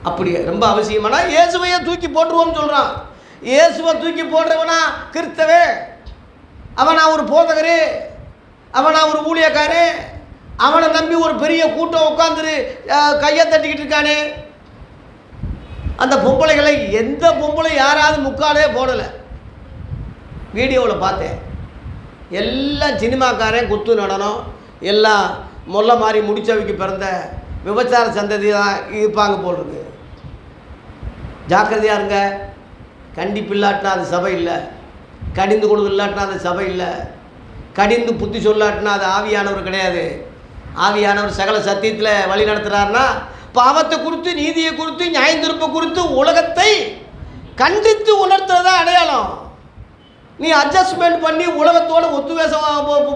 அப்படி ரொம்ப அவசியமானா இயேசுவையை தூக்கி போட்டுருவோம்னு சொல்கிறான். இயேசுவை தூக்கி போடுறவனா கிறிஸ்தவே, அவனா ஒரு போதகரு, அவனா ஒரு ஊழியக்காரு, அவனை நம்பி ஒரு பெரிய கூட்டம் உட்காந்துரு கையை தட்டிக்கிட்டு இருக்கானே. அந்த பொம்பளைகளை எந்த பொம்பளை யாராவது முக்காலே போடலை. வீடியோவில் பார்த்தேன். எல்லாம் சினிமாக்காரன், குத்து நடனம், எல்லாம் மொல்ல மாதிரி முடிச்சவைக்கு பிறந்த விபச்சார சந்ததி தான் இருப்பாங்க போட்டிருக்கு. ஜாக்கிரதையாக இருங்க. கண்டிப்பு இல்லாட்டினா அது சபை இல்லை, கடிந்து கொடுது இல்லாட்டினா அது சபை இல்லை, கடிந்து புத்தி சொல்லாட்டினா அது ஆவியானவர் கிடையாது. ஆவியானவர் சகல சத்தியத்தில் வழி நடத்துகிறாருன்னா பாவத்தை குறித்து, நீதியை குறித்து, நியாயத்தீர்ப்பை குறித்து உலகத்தை கண்டித்து உணர்த்துறதா அடையாளம். நீ அட்ஜஸ்ட்மெண்ட் பண்ணி உலகத்தோடு ஒத்துவேசம்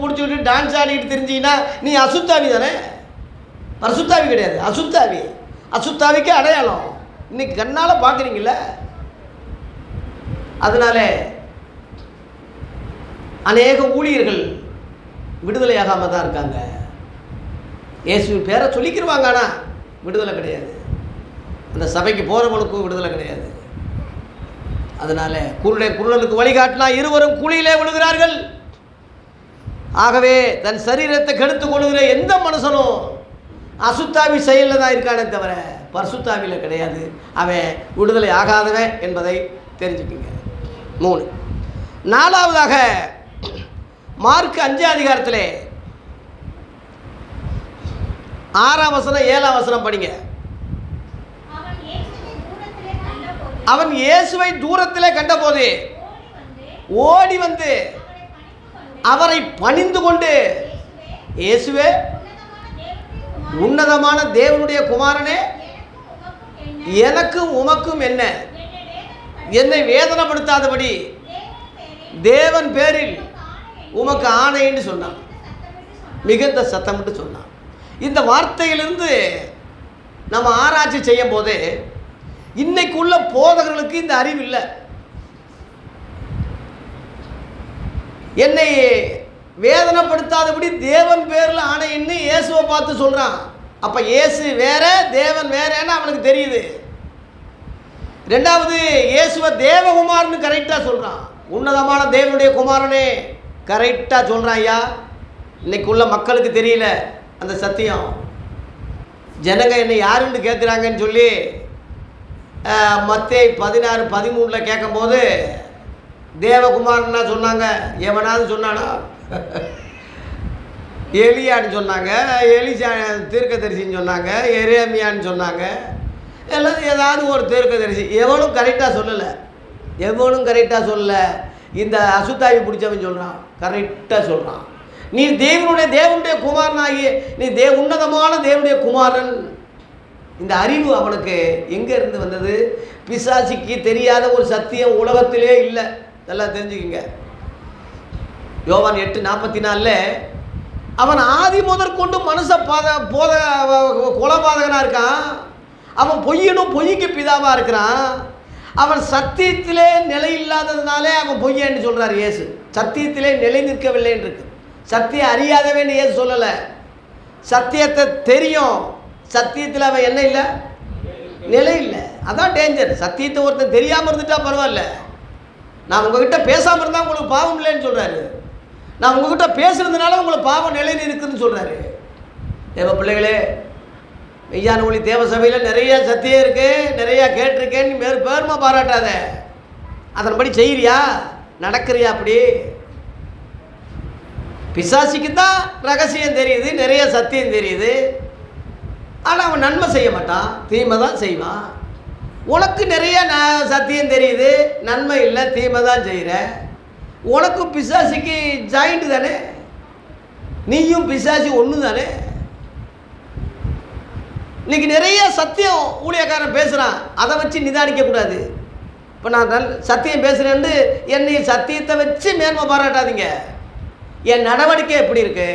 பிடிச்சிக்கிட்டு டான்ஸ் ஆடிக்கிட்டு தெரிஞ்சிங்கன்னா நீ அசுத்தாவி தானே, பரிசுத்தாவி கிடையாது. அசுத்தாவி, அசுத்தாவிக்கு அடையாளம் இன்னைக்கு கண்ணால் பார்க்குறீங்கள. அதனால அநேக ஊழியர்கள் விடுதலையாகாமல் தான் இருக்காங்க. இயேசுவின் பேரை சொல்லிக்கிடுவாங்க, ஆனால் விடுதலை கிடையாது. அந்த சபைக்கு போகிறவனுக்கும் விடுதலை கிடையாது. அதனால் குருடனுக்கு வழிகாட்டினா இருவரும் குழியிலே விழுகிறார்கள். ஆகவே தன் சரீரத்தை கெடுத்து கொள்கிற எந்த மனுஷனும் அசுத்தாவி செயலில் தான் இருக்கானே தவிர பரிசுத்தாவியில் கிடையாது. அவன் விடுதலை ஆகாதவன் என்பதை தெரிஞ்சுக்குங்க. 3. 4வதாக மார்க் 5 அதிகாரத்திலே 6ஆம் வசனம் 7ஆம் வசனம் படிங்க. அவன் இயேசுவை தூரத்திலே கண்டபோது ஓடி வந்து அவரை பணிந்து கொண்டு, இயேசுவே, உன்னதமான தேவனுடைய குமாரனே, எனக்கும் உமக்கும் என்ன, என்னை வேதனைப்படுத்தாதபடி தேவன் பேரில் உமக்கு ஆணைன்னு சொன்னான். மிகுந்த சத்தமிட்டு சொன்னான். இந்த வார்த்தையிலிருந்து நம்ம ஆராய்ச்சி செய்யும் போது இன்னைக்கு உள்ள போதகர்களுக்கு இந்த அறிவு இல்லை. என்னை வேதனைப்படுத்தாதபடி தேவன் பேரில் ஆணைன்னு இயேசுவை பார்த்து சொல்கிறான். அப்போ இயேசு வேற, தேவன் வேறன்னு அவனுக்கு தெரியுது. 2வது, இயேசுவை தேவகுமாரன்னு கரெக்டாக சொல்கிறான். உன்னதமான தேவனுடைய குமாரனே கரெக்டாக சொல்கிறான். ஐயா, இன்னைக்கு உள்ள மக்களுக்கு தெரியல அந்த சத்தியம். ஜனங்க என்னை யாருன்னு கேட்குறாங்கன்னு சொல்லி மத்தேயு 16:13 கேட்கும்போது தேவகுமாரன்னா சொன்னாங்க. எவனாவது சொன்னானா? எலியான்னு சொன்னாங்க, எலிசா தீர்க்கதரிசின்னு சொன்னாங்க, எரேமியான்னு சொன்னாங்க. எல்லாம் ஏதாவது ஒரு தீர்க்கதரிசி. எவனும் கரெக்டாக சொல்லலை, எவனும் கரெக்டாக சொல்லலை. இந்த அசுத்தாவி பிடிச்சவன் சொல்கிறான், கரெக்டாக சொல்கிறான். நீ தேவனுடைய குமாரனாகி, நீ உன்னதமான தேவனுடைய குமாரன். இந்த அறிவு அவனுக்கு எங்கே இருந்து வந்தது? பிசாசிக்கு தெரியாத ஒரு சத்தியம் உலகத்திலே இல்லை. நல்லா தெரிஞ்சுக்கிங்க. யோவான் 8:44 அவன் ஆதி முதற்கொண்டு மனுஷ கொலபாதகனாக இருக்கான். அவன் பொய்யனும் பொய்க்கு பிதாவாக இருக்கிறான். அவன் சத்தியத்திலே நிலை இல்லாததுனாலே அவன் பொய்யன்னு சொல்கிறார் இயேசு. சத்தியத்திலே நிலை நிற்கவில்லைன்னு இருக்கு. சத்தியம் அறியாதவன் இயேசு சொல்லலை. சத்தியத்தை தெரியும், சத்தியத்தில் அவன் என்ன இல்லை, நிலை இல்லை. அதான் டேஞ்சர். சத்தியத்தை ஒருத்தன் தெரியாமல் இருந்துட்டா பரவாயில்ல. நான் உங்ககிட்ட பேசாமல் இருந்தால் உங்களுக்கு பாவம் இல்லைன்னு சொல்கிறாரு. நான் உங்ககிட்ட பேசுறதுனால உங்களுக்கு பாவம் நிலைன்னு இருக்குதுன்னு சொல்கிறாரு. தேவ பிள்ளைகளே, மெய்யான ஒளி தேவ சபையில் நிறைய சத்தியம் இருக்கு, நிறையா கேட்டிருக்கேன்னு பேருமா பாராட்டாத. அதன்படி செய்கிறியா, நடக்கிறியா? அப்படி பிசாசிக்கு தான் ரகசியம் தெரியுது, நிறைய சத்தியம் தெரியுது. ஆனால் அவன் நன்மை செய்ய மாட்டான், தீமை தான் செய்வான். உனக்கு நிறைய சத்தியம் தெரியுது, நன்மை இல்லை, தீமை தான் செய்கிற. உனக்கும் பிசாசிக்கு ஜாயிண்ட் தானே, நீயும் பிசாசி ஒன்று தானே. இன்னைக்கு நிறைய சத்தியம் ஊழியக்காரன் பேசுகிறான், அதை வச்சு நிதானிக்கக்கூடாது. இப்போ நான் சத்தியம் பேசுகிறேன்னு என்னை சத்தியத்தை வச்சு மேன்மை பாராட்டாதீங்க. என் நடவடிக்கை எப்படி இருக்கு,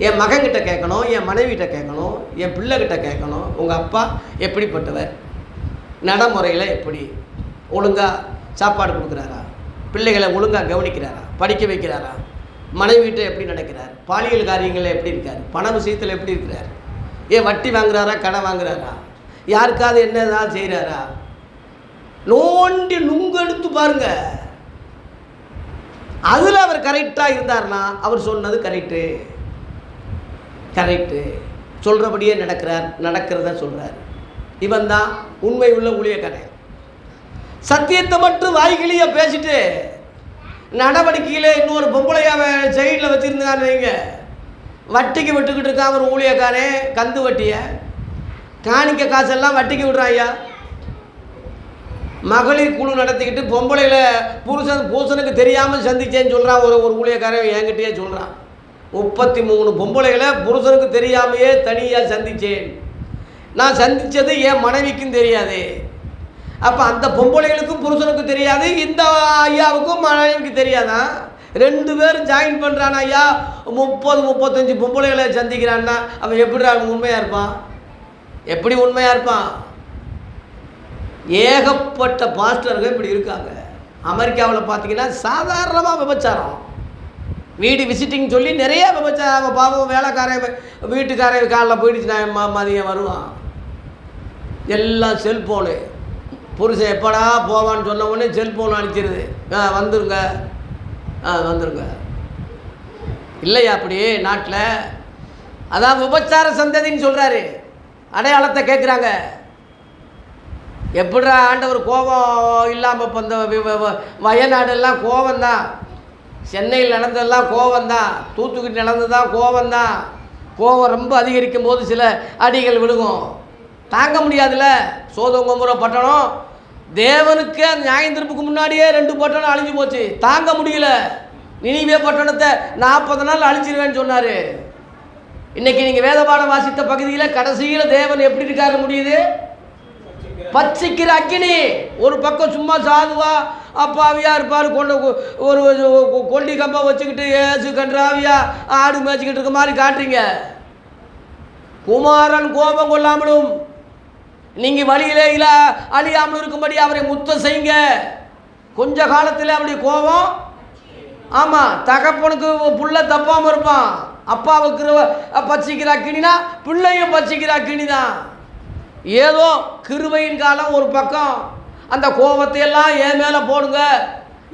என் மகன்கிட்ட கேட்கணும், என் மனைவிகிட்ட கேட்கணும், என் பிள்ளைகிட்ட கேட்கணும். உங்கள் அப்பா எப்படிப்பட்டவர், நடைமுறையில் எப்படி, ஒழுங்காக சாப்பாடு கொடுக்குறாரா, பிள்ளைகளை ஒழுங்காக கவனிக்கிறாரா, படிக்க வைக்கிறாரா, மனைவிகிட்ட எப்படி நடக்கிறார், பாலியல் காரியங்களில் எப்படி இருக்கார், பண விஷயத்தில் எப்படி இருக்கிறார், ஏன் வட்டி வாங்குறாரா, கடன் வாங்குறாரா, யாருக்காவது என்னதான் செய்கிறாரா, நோண்டி நுங்கெடுத்து பாருங்க. அதில் அவர் கரெக்டாக இருந்தார்னா அவர் சொன்னது கரெக்டு, சொல்கிறபடியே நடக்கிறத சொல்கிறார். இவன் தான் உண்மை உள்ள ஊழியக்காரன். சத்தியத்தை மட்டும் வாய்கிளிய பேசிட்டு நடவடிக்கையில் இன்னொரு பொம்பளையாவை சைடில் வச்சுருந்தான்னு வைங்க, வட்டிக்கு விட்டுக்கிட்டு இருக்கான் ஒரு ஊழியக்காரன். கந்து வட்டியை காணிக்க காசெல்லாம் வட்டிக்கு விடுறான் ஐயா. மகளிர் குழு நடத்திக்கிட்டு பொம்பளையில் பூசனுக்கு தெரியாமல் சந்திச்சேன்னு சொல்கிறான் ஒரு ஊழியக்காரன் என்கிட்டயே சொல்கிறான். 33 பொம்பளைகளை புருஷனுக்கு தெரியாமையே தனியாக சந்தித்தேன். நான் சந்தித்தது என் மனைவிக்கும் தெரியாது. அப்போ அந்த பொம்பளைகளுக்கும் புருஷனுக்கு தெரியாது, இந்த ஐயாவுக்கும் மனைவிக்கு தெரியாதான். 2 பேரும் ஜாயின் பண்ணுறான் ஐயா. 30-35 பொம்பளைகளை சந்திக்கிறான்னா அவன் எப்படி உண்மையாக இருப்பான்? எப்படி உண்மையாக இருப்பான்? ஏகப்பட்ட பாஸ்டர்கள் இப்படி இருக்காங்க. அமெரிக்காவில் பார்த்தீங்கன்னா சாதாரணமாக விபச்சாரம், வீடு விசிட்டிங் சொல்லி நிறைய விபச்சாரம். பாவம் வேலைக்காரன் வீட்டுக்காரன் காலைல போயிடுச்சு, நான் மதியம் வருவான். எல்லாம் செல்ஃபோனு. புருஷன் எப்படா போவான்னு சொன்ன உடனே செல்ஃபோன் அடிச்சிருது, வந்துருங்க வந்துருங்க. இல்லையா அப்படி நாட்டில்? அதான் விபச்சார சந்ததின்னு சொல்கிறாரு. அடையாளத்தை கேட்குறாங்க. எப்படிடா ஆண்டவர் கோபம் இல்லாமல் இப்போ இந்த வயநாடெல்லாம் கோபந்தான், சென்னையில் நடந்ததெல்லாம் கோபந்தான், தூத்துக்குடி நடந்ததுதான் கோபந்தான். கோபம் ரொம்ப அதிகரிக்கும் போது சில அடிகள் விழுகும், தாங்க முடியாதுல்ல. சோதங்கமுறை பட்டணம் தேவனுக்கு நியாயந்திருப்புக்கு முன்னாடியே 2 பட்டணம் அழிஞ்சு போச்சு, தாங்க முடியல. நினிவே பட்டணத்தை 40 நாள் அழிச்சிருவேன்னு சொன்னார். இன்றைக்கி நீங்கள் வேத பாடம் வாசித்த பகுதியில் கடைசியில் தேவன் எப்படி இருக்காரு முடியுது? பச்சைக்கிற அக்கினி. ஒரு பக்கம் சும்மா சாதுவா அப்பாவியாக இருப்பார், ஒரு கொண்டி கம்பை வச்சுக்கிட்டு ஏசு கன்றாவியா ஆடு மேய்ச்சிக்கிட்டு இருக்க மாதிரி காட்டுறீங்க. குமாரன் கோபம் கொள்ளாமலும் நீங்கள் வழியிலே அழியாமலும் இருக்கும்படி அவரை முத்தம் செய்யுங்க. கொஞ்ச காலத்தில் அப்படி கோபம். ஆமாம், தகப்பனுக்கு புள்ள தப்பாமல் இருப்பான். அப்பாவுக்கு பச்சிக்கிற அக்கினா பிள்ளையும் பச்சிக்கிற அக்கினி தான். ஏதோ கிருபையின் காலம் ஒரு பக்கம். அந்த கோபத்தையெல்லாம் என் மேலே போடுங்க,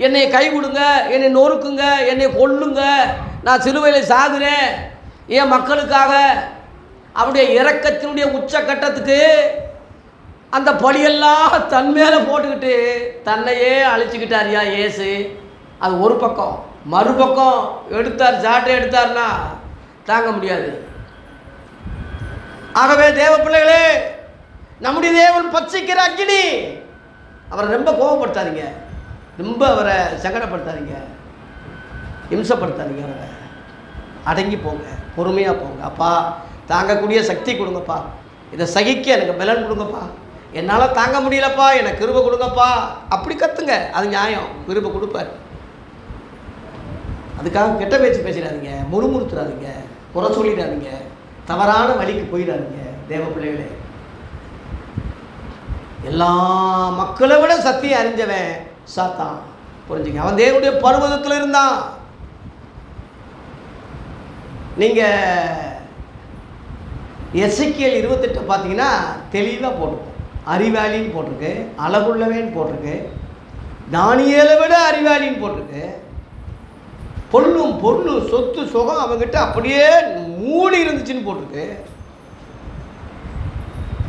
என்னை கை கொடுங்க, என்னை நொறுக்குங்க, என்னை கொல்லுங்க, நான் சிலுவையில் சாகுறேன் என் மக்களுக்காக. அவருடைய இரக்கத்தினுடைய உச்சக்கட்டத்துக்கு அந்த படியெல்லாம் தன் மேலே போட்டுக்கிட்டு தன்னையே அழிச்சுக்கிட்டாரியா ஏசு. அது ஒரு பக்கம். மறுபக்கம் எடுத்தார், சாட்டை எடுத்தார்னா தாங்க முடியாது. ஆகவே தேவ பிள்ளைகளே, நம்முடைய தேவன் பச்சைக்கிற அக்கினி. அவரை ரொம்ப கோபப்படுத்தாதீங்க, ரொம்ப அவரை சங்கடப்படுத்தாதீங்க, இம்சப்படுத்தாதீங்க. அவரை அடங்கி போங்க, பொறுமையாக போங்க. அப்பா தாங்கக்கூடிய சக்தி கொடுங்கப்பா, இதை சகிக்க எனக்கு பலன் கொடுங்கப்பா, என்னால் தாங்க முடியலப்பா, எனக்கு கிருபை கொடுங்கப்பா. அப்படி கற்றுங்க, அது நியாயம், கிருபை கொடுப்பார். அதுக்காக கெட்ட பேச்சு பேசிடாதீங்க, முறுமுறுத்துறாதீங்க, குறை சொல்லிடாதீங்க, தவறான வழிக்கு போயிடாதீங்க. தேவ பிள்ளைகளே, எல்லா மக்களை விட சத்தியம் அறிஞ்சவன் சாத்தான், புரிஞ்சுங்க. அவன் தேவனுடைய பர்வதத்தில் இருந்தான். நீங்கள் எசேக்கியேல் 28 பார்த்தீங்கன்னா தெளிவாக போட்டிருக்கும். அறிவாளின்னு போட்டிருக்கு, அளவுள்ளவேன்னு போட்டிருக்கு, தானியேலை விட அறிவாளின்னு போட்டிருக்கு. பொருளும் சொத்து சுகம் அவங்ககிட்ட அப்படியே மூடி இருந்துச்சுன்னு போட்டிருக்கு.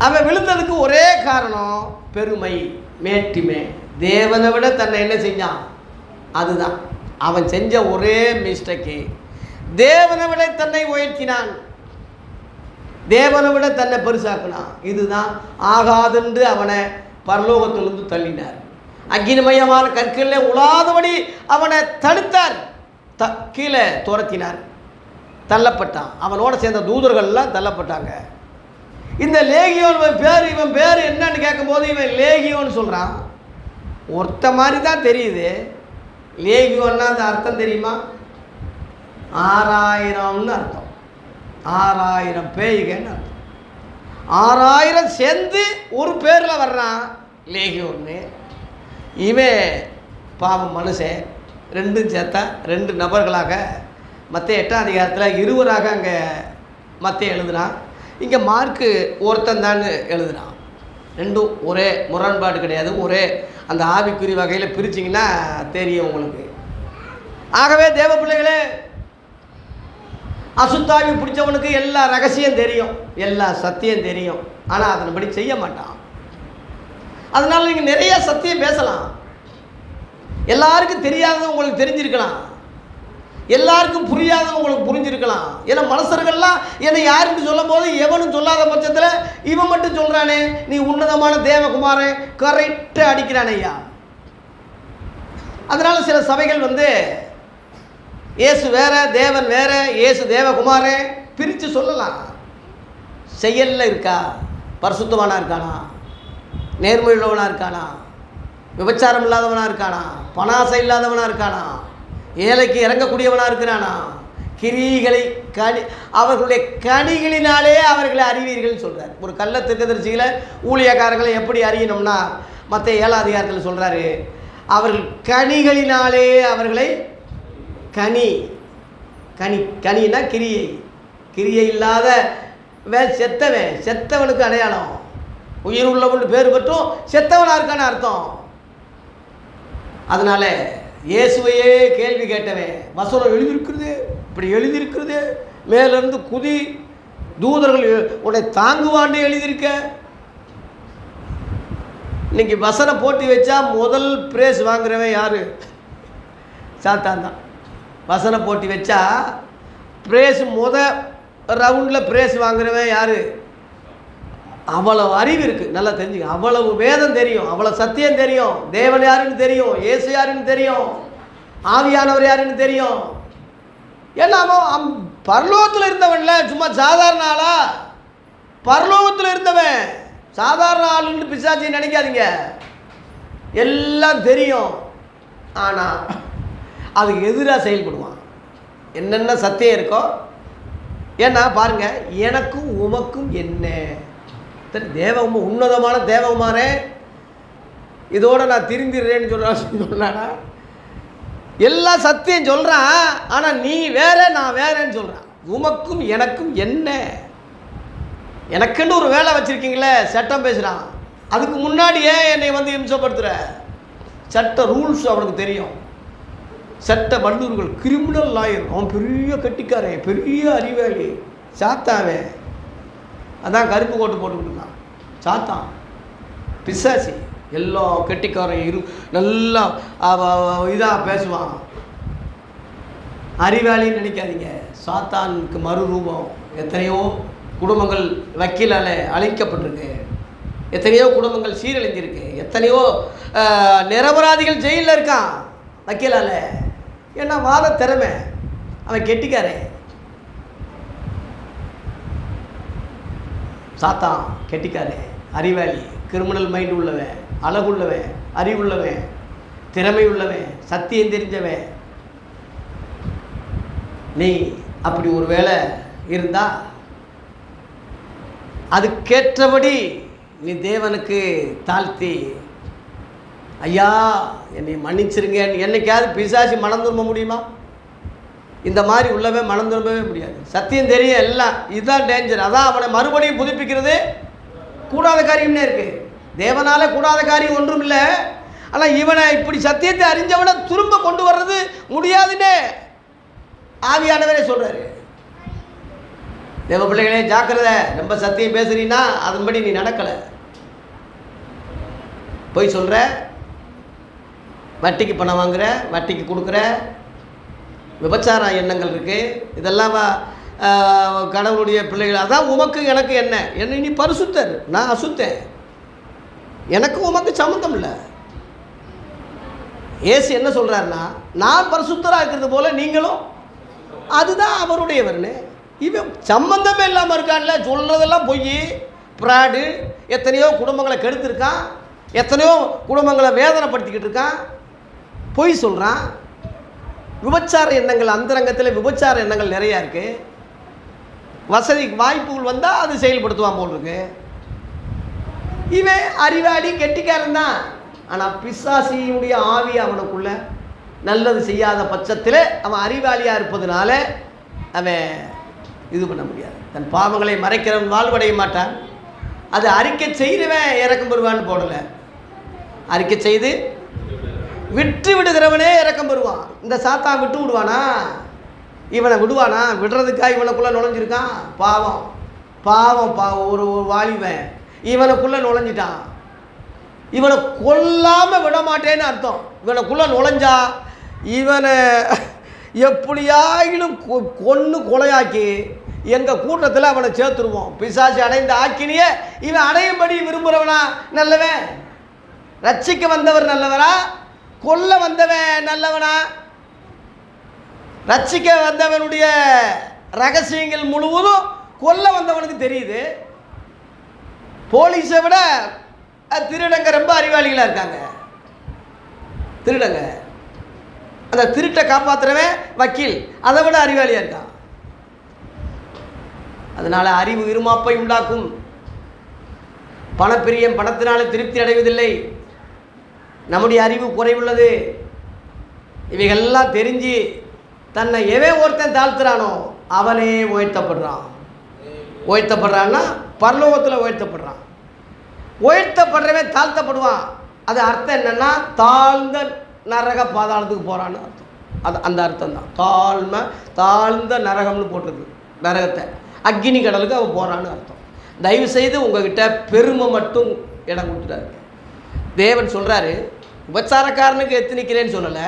அவன் விழுந்ததுக்கு ஒரே காரணம் பெருமை, மேட்டிமை. தேவனை விட தன்னை என்ன செஞ்சான்? அதுதான் அவன் செஞ்ச ஒரே மிஸ்டேக்கு. தேவனை விட தன்னை உயர்த்தினான், தேவனை விட தன்னை பெருசாக்கினான். இதுதான் ஆகாதென்று அவனை பரலோகத்திலிருந்து தள்ளினார். அக்கினிமயமான கற்களில் உலாதபடி அவனை தடுத்தார், கீழே துரத்தினார், தள்ளப்பட்டான். அவனோட சேர்ந்த தூதர்கள்லாம் தள்ளப்பட்டாங்க. இந்த லேகியோன் இவன் பேர் என்னன்னு கேட்கும்போது இவன் லேகியோன்னு சொல்கிறான். ஒருத்த மாதிரி தான் தெரியுது. லேகியோன்னா அந்த அர்த்தம் தெரியுமா? 6000ன்னு அர்த்தம். 6000 பேய்கன்னு அர்த்தம். 6000 சேர்ந்து ஒரு பேரில் வர்றான் லேகியோன்னு. இவன் பாவம் மனுஷன். ரெண்டும் சேர்த்தா 2 நபர்களாக மத்திய 8ஆம் அதிகாரத்தில் 20 அங்கே மத்திய எழுதுனான். இங்கே மார்க்கு ஒருத்தன் தான் எழுதுனான். ரெண்டும் ஒரே முரண்பாடு கிடையாது. ஒரே அந்த ஆவிக்குறி வகையில் பிரிச்சிங்கன்னா தெரியும் உங்களுக்கு. ஆகவே தேவ பிள்ளைகளே, அசுத்தாவி பிடிச்சவனுக்கு எல்லா ரகசியம் தெரியும், எல்லா சத்தியம் தெரியும். ஆனால் அதன்படி செய்ய மாட்டான். அதனால் நீங்கள் நிறைய சத்தியம் பேசலாம், எல்லாருக்கும் தெரியாதது உங்களுக்கு தெரிஞ்சிருக்கலாம், எல்லாருக்கும் புரியாதது உங்களுக்கு புரிஞ்சிருக்கலாம். ஏன்னா மனுஷர்கள்லாம் என்னை யாருன்னு சொல்லும் போது எவனும் சொல்லாத பட்சத்தில் இவன் மட்டும் சொல்கிறானே, நீ உன்னதமான தேவகுமாரன், கரெக்டாக அடிக்கிறானே ஐயா. அதனால் சில சபைகள் இயேசு வேற, தேவன் வேற, இயேசு தேவகுமாரன் பிரித்து சொல்லலாம். செயலில் இருக்கா? பரிசுத்தவானா இருக்கானா? நேர்மையுள்ளவனாக இருக்கானா? விபச்சாரம் இல்லாதவனாக இருக்கானா? பணாசை இல்லாதவனாக இருக்கானா? ஏழைக்கு இறங்கக்கூடியவனாக இருக்கிறானா? கிரிகளை அவர்களுடைய கனிகளினாலே அவர்களை அறிவீர்கள் சொல்கிறார். ஒரு கள்ள தீர்க்கதரிசிகளை ஊழியக்காரர்களை எப்படி அறியணும்னா மற்ற 7ஆம் அதிகாரத்தில் சொல்கிறாரு, அவர்கள் கனிகளினாலே அவர்களை கனினா கிரியை, கிரியை இல்லாத செத்தவனுக்கு அடையாளம். உயிர் உள்ளவன் பேர் பெற்றும் செத்தவனாக இருக்கான்னு அர்த்தம். அதனால இயேசுவையே கேள்வி கேட்டவன், வசனம் எழுதியிருக்கிறது, இப்படி எழுதியிருக்கிறது, மேலிருந்து குதி, தூதர்கள் உன்னை தாங்குவான்னு எழுதியிருக்க. இன்னைக்கு வசனம் போட்டி வச்சா முதல் பிரேஸ் வாங்குறவன் யாரு? சாத்தான் தான். வசனம் போட்டி வச்சா பிரேஸ் ரவுண்டில் பிரேஸ் வாங்குறவன் யாரு? அவ்வளவு அறிவு இருக்குது, நல்லா தெரிஞ்சுக்க. அவ்வளவு வேதம் தெரியும், அவ்வளோ சத்தியம் தெரியும், தேவன் யாருன்னு தெரியும், இயேசு யாருன்னு தெரியும், ஆவியானவர் யாருன்னு தெரியும். ஏன்னா அவன் பரலோகத்தில் இருந்தவன்ல, சும்மா சாதாரண ஆளா? பரலோகத்தில் இருந்தவன் சாதாரண ஆளுன்னு பிசாச்சி நினைக்காதீங்க. எல்லாம் தெரியும், ஆனால் அதுக்கு எதிராக செயல்படுவான். என்னென்ன சத்தியம் இருக்கோ. ஏன்னா பாருங்க, எனக்கும் உமக்கும் என்ன தேவகுமா, உன்னதமான தேவகுமாரே, இதோட நான் திரும்பிடுறேன்னு சொன்னானா? எல்லா சத்தியம் சொல்கிறான், ஆனால் நீ வேற நான் வேறேன்னு சொல்கிறான். உமக்கும் எனக்கும் என்ன? எனக்குன்னு ஒரு வேலை வச்சுருக்கீங்களே, சட்டம் பேசுகிறான். அதுக்கு முன்னாடியே என்னை இம்சப்படுத்துகிற சட்ட ரூல்ஸ் அவனுக்கு தெரியும். சட்ட வல்லுர்கள், கிரிமினல் லாயர், அவன் பெரிய கட்டிக்காரன், பெரிய அறிவாளி, சாத்தாவே. அதான் கருப்பு கோட்டு போட்டுக்கிட்டுருந்தான் சாத்தான், பிசாசி. எல்லாம் கெட்டிக்காரன், நல்லா இதாக பேசுவான். அறிவாளின்னு நினைக்காதீங்க. சாத்தானுக்கு மறுரூபம். எத்தனையோ குடும்பங்கள் வக்கீலால் அழிக்கப்பட்டிருக்கு, எத்தனையோ குடும்பங்கள் சீரழிஞ்சிருக்கு, எத்தனையோ நிரபராதிகள் ஜெயிலில் இருக்கான் வக்கீலால். ஏன்னா வாத திறமை, அவன் கெட்டிக்காரன். சாத்தான் கெட்டிக்காரன், அறிவாளி, கிரிமினல் மைண்ட் உள்ளவன், அழகுள்ளவன், அறிவுள்ளவன், திறமை உள்ளவன், சத்தியம் தெரிஞ்சவன். நீ அப்படி ஒரு வேலை இருந்தால் அதுக்கேற்றபடி நீ தேவனுக்கு தாழ்த்தி, ஐயா என்னை மன்னிச்சிருங்க, என்னைக்காவது பிசாசி மனம் திரும்ப முடியுமா? இந்த மாதிரி உள்ளவே மனம் திரும்பவே முடியாது. சத்தியம் தெரியும் எல்லாம். இதுதான் டேஞ்சர். அதான் அவனை மறுபடியும் புதுப்பிக்கிறது கூடாத காரியம்னே இருக்குது. தேவனால் கூடாத காரியம் ஒன்றும் இல்லை. ஆனால் இவனை இப்படி சத்தியத்தை அறிஞ்சவனை திரும்ப கொண்டு வர்றது முடியாதுன்னு ஆவியானவரே சொல்கிறாரு. தேவ பிள்ளைகளே ஜாக்கிரதை. ரொம்ப சத்தியம் பேசுறீன்னா அதன்படி நீ நடக்கலை, போய் சொல்கிற, வட்டிக்கு பணம் வாங்குற, வட்டிக்கு கொடுக்குற, விபச்சார எண்ணங்கள் இருக்குது. இதெல்லாம் கடவுளுடைய பிள்ளைகள். அதான் உமக்கு எனக்கு என்ன நீ பரிசுத்தர், நான் அசுத்தேன், எனக்கு உமக்கு சம்மந்தம் இல்லை. ஏசு என்ன சொல்கிறாருன்னா, நான் பரிசுத்தராக இருக்கிறது போல நீங்களும். அதுதான் அவருடையவர்னு. இவன் சம்பந்தமே இல்லாமல் இருக்கான்ல, சொல்கிறதெல்லாம் பொய், பிராடு. எத்தனையோ குடும்பங்களை கெடுத்திருக்கான், எத்தனையோ குடும்பங்களை வேதனைப்படுத்திக்கிட்டு இருக்கான், பொய் சொல்கிறான். விபச்சார எண்ணங்கள், அந்தரங்கத்தில் விபச்சார எண்ணங்கள் நிறையா இருக்குது. வசதி வாய்ப்புகள் வந்தால் அது செயல்படுத்துவான் போல் இருக்கு. இவன் அறிவாளி கெட்டிக்காரன் தான். ஆனால் பிசாசியுடைய ஆவி அவனுக்குள்ள நல்லது செய்யாத பட்சத்தில் அவன் அறிவாளியாக இருப்பதுனால அவன் இது பண்ண முடியாது. தன் பாவங்களை மறைக்கிறவன் வாழ்வடைய மாட்டான். அது அறிக்கை செய்கிறவன் இறக்கம் பெறுவான்னு போடலை, அறிக்கை செய்து விட்டு விடுகிறவனே இறக்கம் பெறுவான். இந்த சாத்தான் விட்டு விடுவானா? இவனை விடுவானா? விடுறதுக்காக இவனுக்குள்ளே நுழைஞ்சிருக்கான். பாவம் பாவம் பாவம். ஒரு வாலிபன் இவனுக்குள்ளே நுழைஞ்சிட்டான். இவனை கொல்லாமல் விட மாட்டேன்னு அர்த்தம். இவனுக்குள்ளே நுழைஞ்சா இவனை எப்படியாயிலும் கொன்று கொலையாக்கி எங்கள் கூட்டத்தில் அவனை சேர்த்துருவோம். பிசாசு அடைந்த ஆக்கினியே இவன் அடையும்படி விரும்புகிறவனா நல்லவன்? ரட்சிக்க வந்தவர் நல்லவனா? கொல்ல வந்தவன் நல்லவனா? ரட்சிக்க வந்தவனுடைய ரகசியங்கள் முழுவதும் கொல்ல வந்தவனுக்கு தெரியுது. போலீஸை விட திருடங்க ரொம்ப அறிவாளிகளாக இருக்காங்க. திருடங்க, அந்த திருட்டை காப்பாற்றுறவன் வக்கீல், அதை விட அறிவாளியாக இருக்கான். அதனால் அறிவு இருமாப்பை உண்டாக்கும். பணப்பிரியம் பணத்தினால திருப்தி அடைவதில்லை. நம்முடைய அறிவு குறைவுள்ளது. இவைகள்லாம் தெரிஞ்சு தன்னை எவன் ஒருத்தன் தாழ்த்துறானோ அவனே உயர்த்தப்படுறான். உயர்த்தப்படுறான்னா பரலோகத்தில் உயர்த்தப்படுறான். உயர்த்தப்படுறவன் தாழ்த்தப்படுவான். அது அர்த்தம் என்னென்னா தாழ்ந்த நரக பாதாளத்துக்கு போகிறான்னு அர்த்தம். அது அந்த அர்த்தம் தான். தாழ்ந்த நரகம்னு போட்டிருக்கு. நரகத்தை அக்னி கடலுக்கு அவன் போகிறான்னு அர்த்தம். தயவு செய்து உங்ககிட்ட பெருமை மட்டும் இடம் கொடுத்துட்டாரு. தேவன் சொல்கிறாரு, உபச்சாரக்காரனுக்கு எத்து நிற்கிறேன்னு சொல்லலை,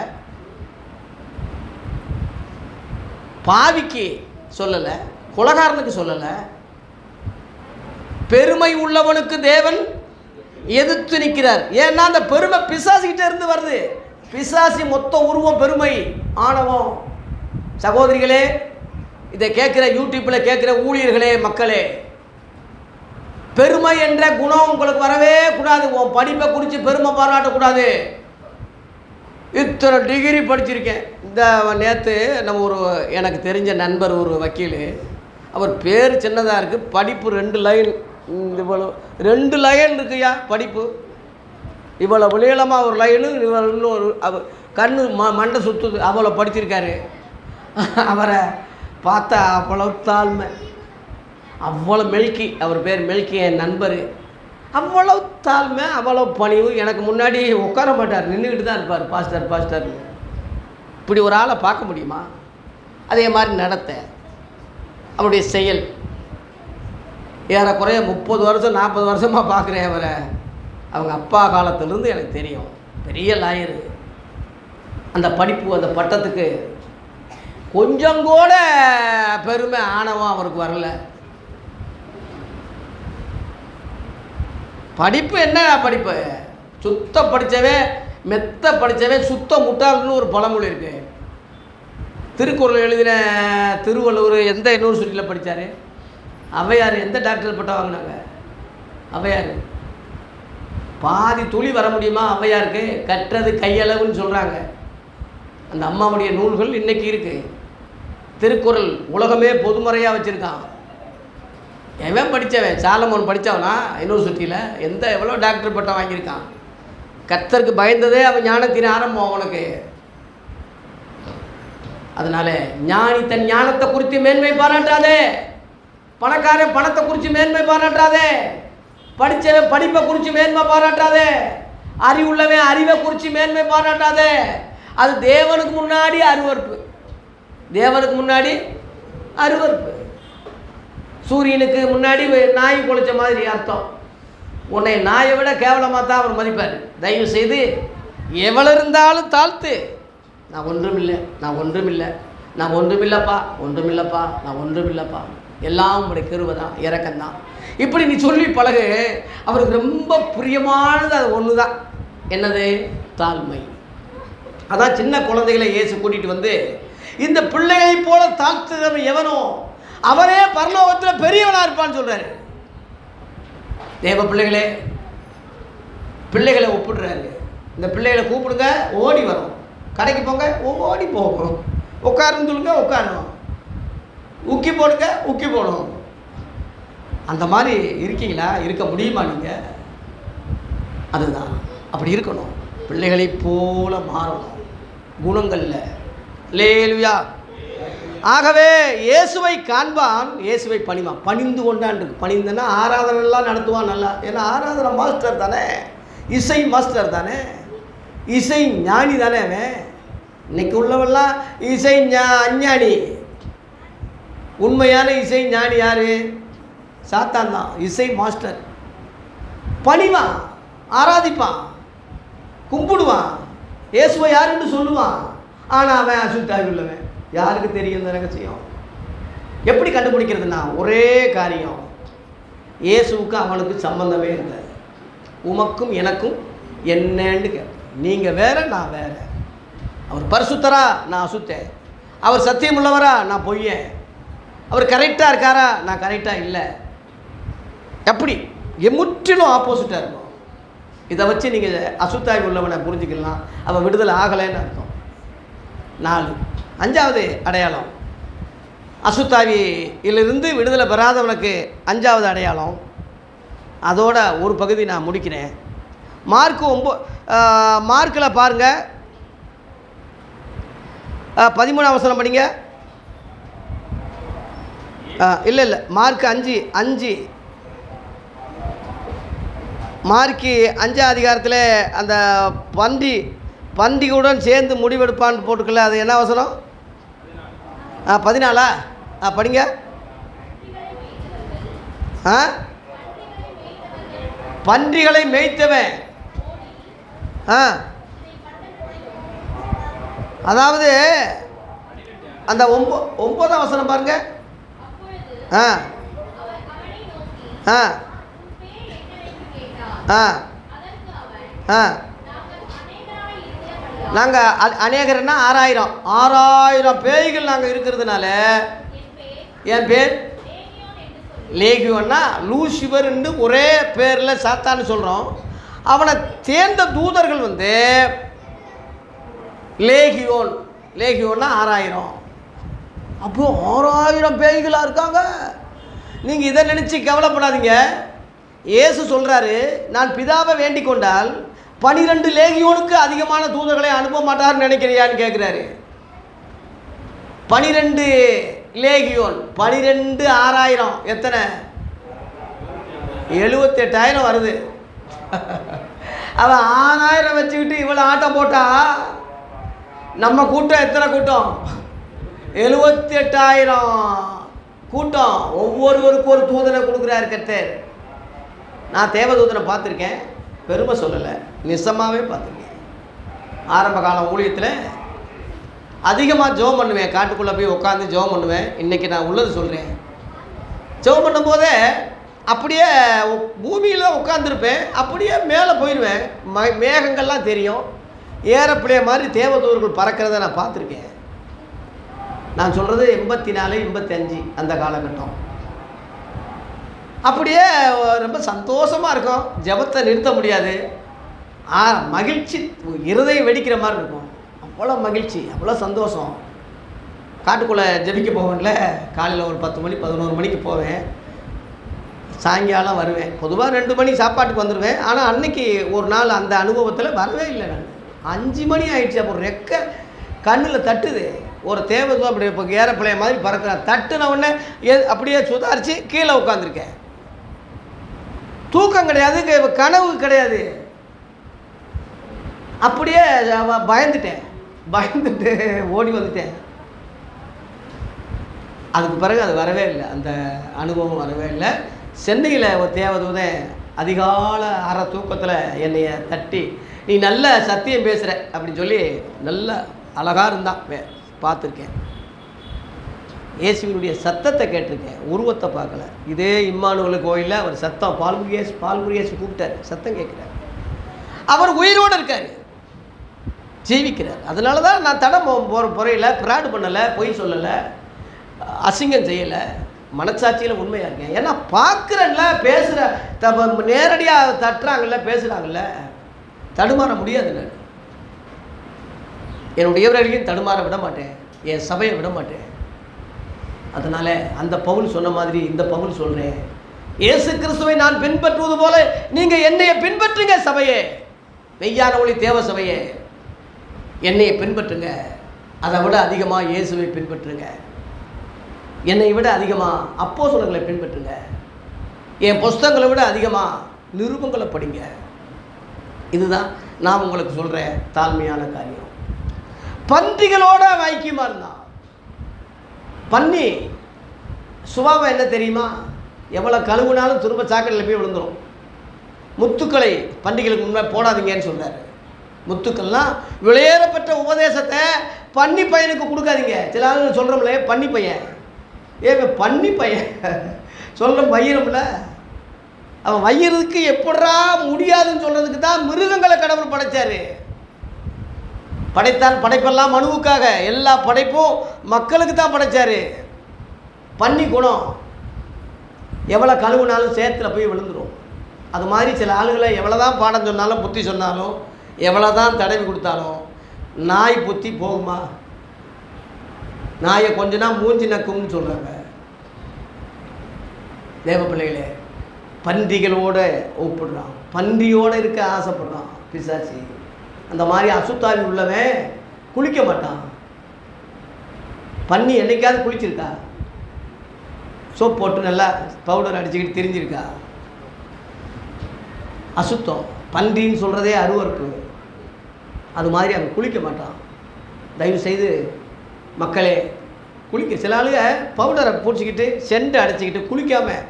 பாவிக்கு சொல்லலை, குலகாரனுக்கு சொல்லலை, பெருமை உள்ளவனுக்கு தேவன் எதிர்த்து நிற்கிறார். ஏன்னா அந்த பெருமை பிசாசிக்கிட்ட இருந்து வருது. பிசாசி மொத்த உருவம் பெருமை, ஆணவம். சகோதரிகளே, இதை கேட்குற யூடியூப்பில் கேட்குற ஊழியர்களே, மக்களே, பெருமை என்ற குணம் உங்களுக்கு வரவே கூடாது. உன் படிப்பை குறித்து பெருமை பாராட்டக்கூடாது. இத்தனை டிகிரி படிச்சிருக்கேன். இந்த நேற்று நம்ம எனக்கு தெரிஞ்ச நண்பர் ஒரு வக்கீல், அவர் பேர் சின்னதாக இருக்குது, படிப்பு 2 லைன், இவ்வளோ 2 லைன் இருக்குயா படிப்பு, இவ்வளோ விளையலமாக ஒரு லைனு, இவ்வளோ இன்னொரு அவர் கண்ணு மண்டை சுற்றுது, அவ்வளோ படிச்சிருக்காரு. அவரை பார்த்தா அவ்வளோ தாழ்மை, அவ்வளோ மெல்கி, அவர் பேர் மெல்கி, என் நண்பர். அவ்வளோ தாழ்மை, அவ்வளோ பணிவு. எனக்கு முன்னாடி உட்கார மாட்டார், நின்றுக்கிட்டு தான் இருப்பார். பாஸ்டர் இப்படி ஒரு ஆளை பார்க்க முடியுமா? அதே மாதிரி நடத்த, அவருடைய செயல். ஏறக்குறைய 30 வருஷம் 40 வருஷமாக பார்க்குறேன் அவரை. அவங்க அப்பா காலத்திலேருந்து எனக்கு தெரியும். பெரிய லாயரு. அந்த படிப்பு, அந்த பட்டத்துக்கு கொஞ்சம் கூட பெருமை ஆணவம் அவருக்கு வரல. படிப்பு என்ன படிப்பு? சுத்த படித்தவன், மெத்த படித்தவன் சுத்த முட்டாள்னு ஒரு பழமொழி இருக்குது. திருக்குறள் எழுதின திருவள்ளுவர் எந்த யூனிவர்சிட்டியில் படித்தார்? ஔவையார் எந்த டாக்டர் பட்டம் வாங்கினாங்க? ஔவையார். பாதி துளி வர முடியுமா ஔவையாருக்கு? கற்றது கையளவுன்னு சொல்கிறாங்க. அந்த அம்மாவுடைய நூல்கள் இன்றைக்கி இருக்குது. திருக்குறள் உலகமே பொதுமறையாக வச்சுருக்கான். எவன் படித்தவன்? சாலமோன் படித்தவனா யூனிவர்சிட்டியில்? எவ்வளோ டாக்டர் பட்டம் வாங்கியிருக்கான்? கர்த்தருக்கு பயந்ததே அவன் ஞானத்தின் ஆரம்பம் அவனுக்கு. அதனால் ஞானி தன் ஞானத்தை குறித்து மேன்மை பாராட்டாதே, பணக்காரன் பணத்தை குறித்து மேன்மை பாராட்டாதே, படித்தவன் படிப்பை குறித்து மேன்மை பாராட்டாதே, அறிவுள்ளவன் அறிவை குறித்து மேன்மை பாராட்டாதே. அது தேவனுக்கு முன்னாடி அருவருப்பு. தேவனுக்கு முன்னாடி அருவருப்பு. சூரியனுக்கு முன்னாடி நாய் குளிச்ச மாதிரி அர்த்தம். உன்னை நாயை விட கேவலமாக தான் அவர் மதிப்பார். தயவு செய்து எவ்வளோ இருந்தாலும் தாழ்த்து. நான் ஒன்றுமில்லை, நான் ஒன்றுமில்லை, நான் ஒன்றுமில்லப்பா, ஒன்றுமில்லப்பா, நான் ஒன்றுமில்லப்பா, எல்லாம் உங்களுடைய கிருபை தான், இரக்கம்தான், இப்படி நீ சொல்லி பழகு. அவருக்கு ரொம்ப பிரியமானது அது ஒன்று தான். என்னது? தாழ்மை. அதான் சின்ன குழந்தைகளை இயேசு கூட்டிகிட்டு வந்து இந்த பிள்ளைகளை போல தாழ்த்துகிறவன் எவனோ அவனே பரலோகத்தில் பெரியவனாக இருப்பான்னு சொல்கிறாரு. தேவ பிள்ளைகளே, பிள்ளைகளை ஒப்பிடுறாரு. இந்த பிள்ளைகளை கூப்பிடுங்க, ஓடி வரும். கடைக்கு போங்க, ஓடி போகும். உட்காருன்னு சொல்லுங்க, உட்காரணும். உக்கி போடுங்க, உக்கி போடணும். அந்த மாதிரி இருக்கீங்களா? இருக்க முடியுமா நீங்கள்? அதுதான், அப்படி இருக்கணும். பிள்ளைகளை போல மாறணும் குணங்கள்ல. அல்லேலூயா. ஆகவே இயேசுவை காண்பான், இயேசுவை பணிவான். பணிந்து கொண்டான் இருக்கு. பணிந்தனா ஆராதனைலாம் நடத்துவான் நல்லா. ஏன்னா ஆராதனை மாஸ்டர் தானே, இசை மாஸ்டர் தானே, இசை ஞானி தானே அவன். இன்னைக்கு உள்ளவெல்லாம் இசை அஞ்ஞானி. உண்மையான இசை ஞானி யாரு? சாத்தான் தான். இசை மாஸ்டர். பணிவான், ஆராதிப்பான், கும்பிடுவான், இயேசுவை யாருன்னு சொல்லுவான். ஆனால் அவன் அசுத்தாவி உள்ளவன். யாருக்கு தெரியும் இந்த ரகசியம்? எப்படி கண்டுபிடிக்கிறதுனா ஒரே காரியம், இயேசுவுக்கு அவனுக்கு சம்பந்தமே இல்லை. உமக்கும் எனக்கும் என்னன்னு கேட்பேன். நீங்கள் வேற, நான் வேற. அவர் பரிசுத்தரா, நான் அசுத்தேன். அவர் சத்தியம் உள்ளவரா, நான் பொய்யேன். அவர் கரெக்டாக இருக்காரா, நான் கரெக்டாக இல்லை. எப்படி? முற்றிலும் ஆப்போசிட்டாக இருக்கும். இதை வச்சு நீங்கள் அசுத்தாவி உள்ளவனை புரிஞ்சுக்கலாம். அவன் விடுதலை ஆகலைன்னு அர்த்தம். 4. 5வது அடையாளம், அசுத்தாவியிலிருந்து விடுதலை பெறாதவனுக்கு 5வது அடையாளம். அதோட ஒரு பகுதி நான் முடிக்கிறேன். மார்க்கில் பாருங்கள், 13ஆம் வசனம் படிங்க. இல்லை மார்க் 5 மார்க்கு 5ஆம் அதிகாரத்தில் அந்த பண்டிகையுடன் சேர்ந்து முடிவெடுப்பான்னு போட்டுக்கல. அது என்ன வசனம்? 14. படிங்க. பன்றிகளை மேய்த்தவன். அதாவது அந்த 9ஆம் வசனம் பாருங்க. நாங்கள் அநேகர்னா 6000 பேய்கள் நாங்கள் இருக்கிறதுனால என் பேர் லேகியோன்னா லூசிபர்ன்னு ஒரே பேரில் சாத்தான்னு சொல்கிறோம். அவனை தேர்ந்த தூதர்கள் வந்து லேகியோன்னா 6000. அப்போ 6000 பேய்களாக இருக்காங்க. நீங்கள் இதை நினச்சி கவலைப்படாதீங்க. இயேசு சொல்கிறாரு, நான் பிதாவை வேண்டிக் கொண்டால் 12 லேகியோனுக்கு அதிகமான தூதர்களை அனுப்ப மாட்டார்னு நினைக்கிறியான்னு கேட்குறாரு. 12 லேகியோன், 12 6000 எத்தனை? 78,000 வருது. அவன் 6000 வச்சுக்கிட்டு இவ்வளோ ஆட்டம் போட்டா நம்ம கூட்டம் எத்தனை கூட்டம்? 78,000 கூட்டம். ஒவ்வொருவருக்கும் ஒரு தூதனை கொடுக்குறாரு கர்த்தர். நான் தேவதூதனை பார்த்துருக்கேன், பெருமை சொல்லலை, நிசமாகவே பார்த்துருக்கேன். ஆரம்ப கால ஊழியத்தில் அதிகமாக ஜெபம் பண்ணுவேன். காட்டுக்குள்ளே போய் உட்காந்து ஜெபம் பண்ணுவேன். இன்றைக்கி நான் உள்ளது சொல்கிறேன். ஜெபம் பண்ணும்போதே அப்படியே பூமியில் உட்காந்துருப்பேன், அப்படியே மேலே போயிடுவேன். மேகங்கள்லாம் தெரியும். ஏறப்பிள்ளைய மாதிரி தேவதூதர்கள் பறக்கிறத நான் பார்த்துருக்கேன். நான் சொல்கிறது 84, 85 அந்த காலகட்டம். அப்படியே ரொம்ப சந்தோஷமாக இருக்கும். ஜெபத்தை நிறுத்த முடியாது. மகிழ்ச்சி, இருதயம் வெடிக்கிற மாதிரி இருக்கும். அவ்வளோ மகிழ்ச்சி, அவ்வளோ சந்தோஷம். காட்டுக்குள்ளே ஜெபிக்க போவேன்ல, காலையில் ஒரு 10 மணி 11 மணிக்கு போவேன், சாயங்காலம் வருவேன். பொதுவாக 2 மணி சாப்பாட்டுக்கு வந்துடுவேன். ஆனால் அன்னைக்கு ஒரு நாள் அந்த அனுபவத்தில் வரவே இல்லை. நான் 5 மணி ஆயிடுச்சு. அப்போ ரெக்க கண்ணில் தட்டுது. ஒரு தேவதூதன் அப்படி இப்போ ஏறப்பிள்ளைய மாதிரி பறக்கிறேன். தட்டுன உடனே அப்படியே சுதாரித்து கீழே உட்காந்துருக்கேன். தூக்கம் கிடையாது, கனவு கிடையாது. அப்படியே பயந்துட்டு ஓடி வந்துட்டேன். அதுக்கு பிறகு அது வரவே இல்லை, அந்த அனுபவம் வரவே இல்லை. சென்னையில் ஒரு தேவதூதன் அதிகால அரை தூக்கத்தில் என்னைய தட்டி, நீ நல்ல சத்தியம் பேசுகிற அப்படின்னு சொல்லி நல்ல அழகாக இருந்தான். பார்த்துருக்கேன், இயேசுவினுடைய சத்தத்தை கேட்டிருக்கேன், உருவத்தை பார்க்கல. இதே இம்மானுவேல் கோயிலில் அவர் சத்தம், பால்முருகேசு கூப்பிட்டார், சத்தம் கேட்குறார். அவர் உயிரோடு இருக்கார், ஜீவிக்கிறார். அதனால தான் நான் தடம் போகிற முறையில் பிராடு பண்ணலை, பொய் சொல்லலை, அசிங்கம் செய்யலை, மனசாட்சியில் உண்மையாக இருக்கேன். ஏன்னா பார்க்குறேன்ல, பேசுகிற நேரடியாக தட்டுறாங்கல்ல, பேசுகிறாங்கல்ல, தடுமாற முடியாது. நான் என்னுடைய வரைக்கும் தடுமாற விட மாட்டேன், என் சபையை விட மாட்டேன். அதனால் அந்த பவுல் சொன்ன மாதிரி இந்த பவுல் சொல்கிறேன், இயேசு கிறிஸ்துவை நான் பின்பற்றுவது போல நீங்கள் என்னையை பின்பற்றுங்க. சபையே, மெய்யான ஒளி தேவ சபையே, என்னையை பின்பற்றுங்க. அதை விட அதிகமாக இயேசுவை பின்பற்றுங்க. என்னை விட அதிகமாக அப்போஸ்தலர்களை பின்பற்றுங்க. என் புஸ்தகங்களை விட அதிகமாக நிருபங்களை படிங்க. இதுதான் நான் உங்களுக்கு சொல்கிற தாழ்மையான காரியம். பன்றிகளோட ஐக்கியமாக இருந்தான். பன்னி சுபாவம் என்ன தெரியுமா? எவ்வளோ கழுவுனாலும் திரும்ப சாக்கடையில் போய் விழுந்துடும். முத்துக்களை பன்றிகளுக்கு முன்னே போடாதீங்கன்னு சொல்கிறார். முத்துக்கள்லாம் விளையேறப்பட்ட உபதேசத்தை பன்னி பையனுக்கு கொடுக்காதீங்க. சில ஆளுங்க சொல்கிறோம்ல, பன்னி பையன், பன்னி பையன் சொல்கிற வயிறும்ல, அவன் வயிறுக்கு எப்படா முடியாதுன்னு சொல்கிறதுக்கு தான் மிருகங்களை கடவுள் படைத்தார். படைத்தான், படைப்பெல்லாம் மனுவுக்காக, எல்லா படைப்பும் மக்களுக்கு தான் படைத்தார். பன்னி குணம் எவ்வளோ கழுவுனாலும் சேத்துல போய் விழுந்துடும். அது மாதிரி சில ஆளுகளை எவ்வளோ தான் பாடம் சொன்னாலும், புத்தி சொன்னாலும், எவ்வளோ தான் தடவி கொடுத்தாலும் நாய் புத்தி போகுமா? நாயை கொஞ்ச நாள் மூஞ்சி நக்கும்னு சொல்கிறாங்க. தேவ பிள்ளைகளே, பன்றிகளோட ஒப்பிடுறான், பன்றியோடு இருக்க ஆசைப்படுறான் பிசாசி. அந்த மாதிரி அசுத்தாவி உள்ளவன் குளிக்க மாட்டான். பன்னி என்னைக்காவது குளிச்சிருக்கா? சோப் போட்டு நல்லா பவுடர் அடிச்சுக்கிட்டு திரிஞ்சிருக்கா? அசுத்தம். பன்றின்னு சொல்கிறதே அருவருப்பு. அது மாதிரி அவன் குளிக்க மாட்டான். தயவு செய்து மக்களே குளிக்க, சில ஆளுங்க பவுடரை பூச்சிக்கிட்டு செண்டு அடிச்சுக்கிட்டு குளிக்காமல்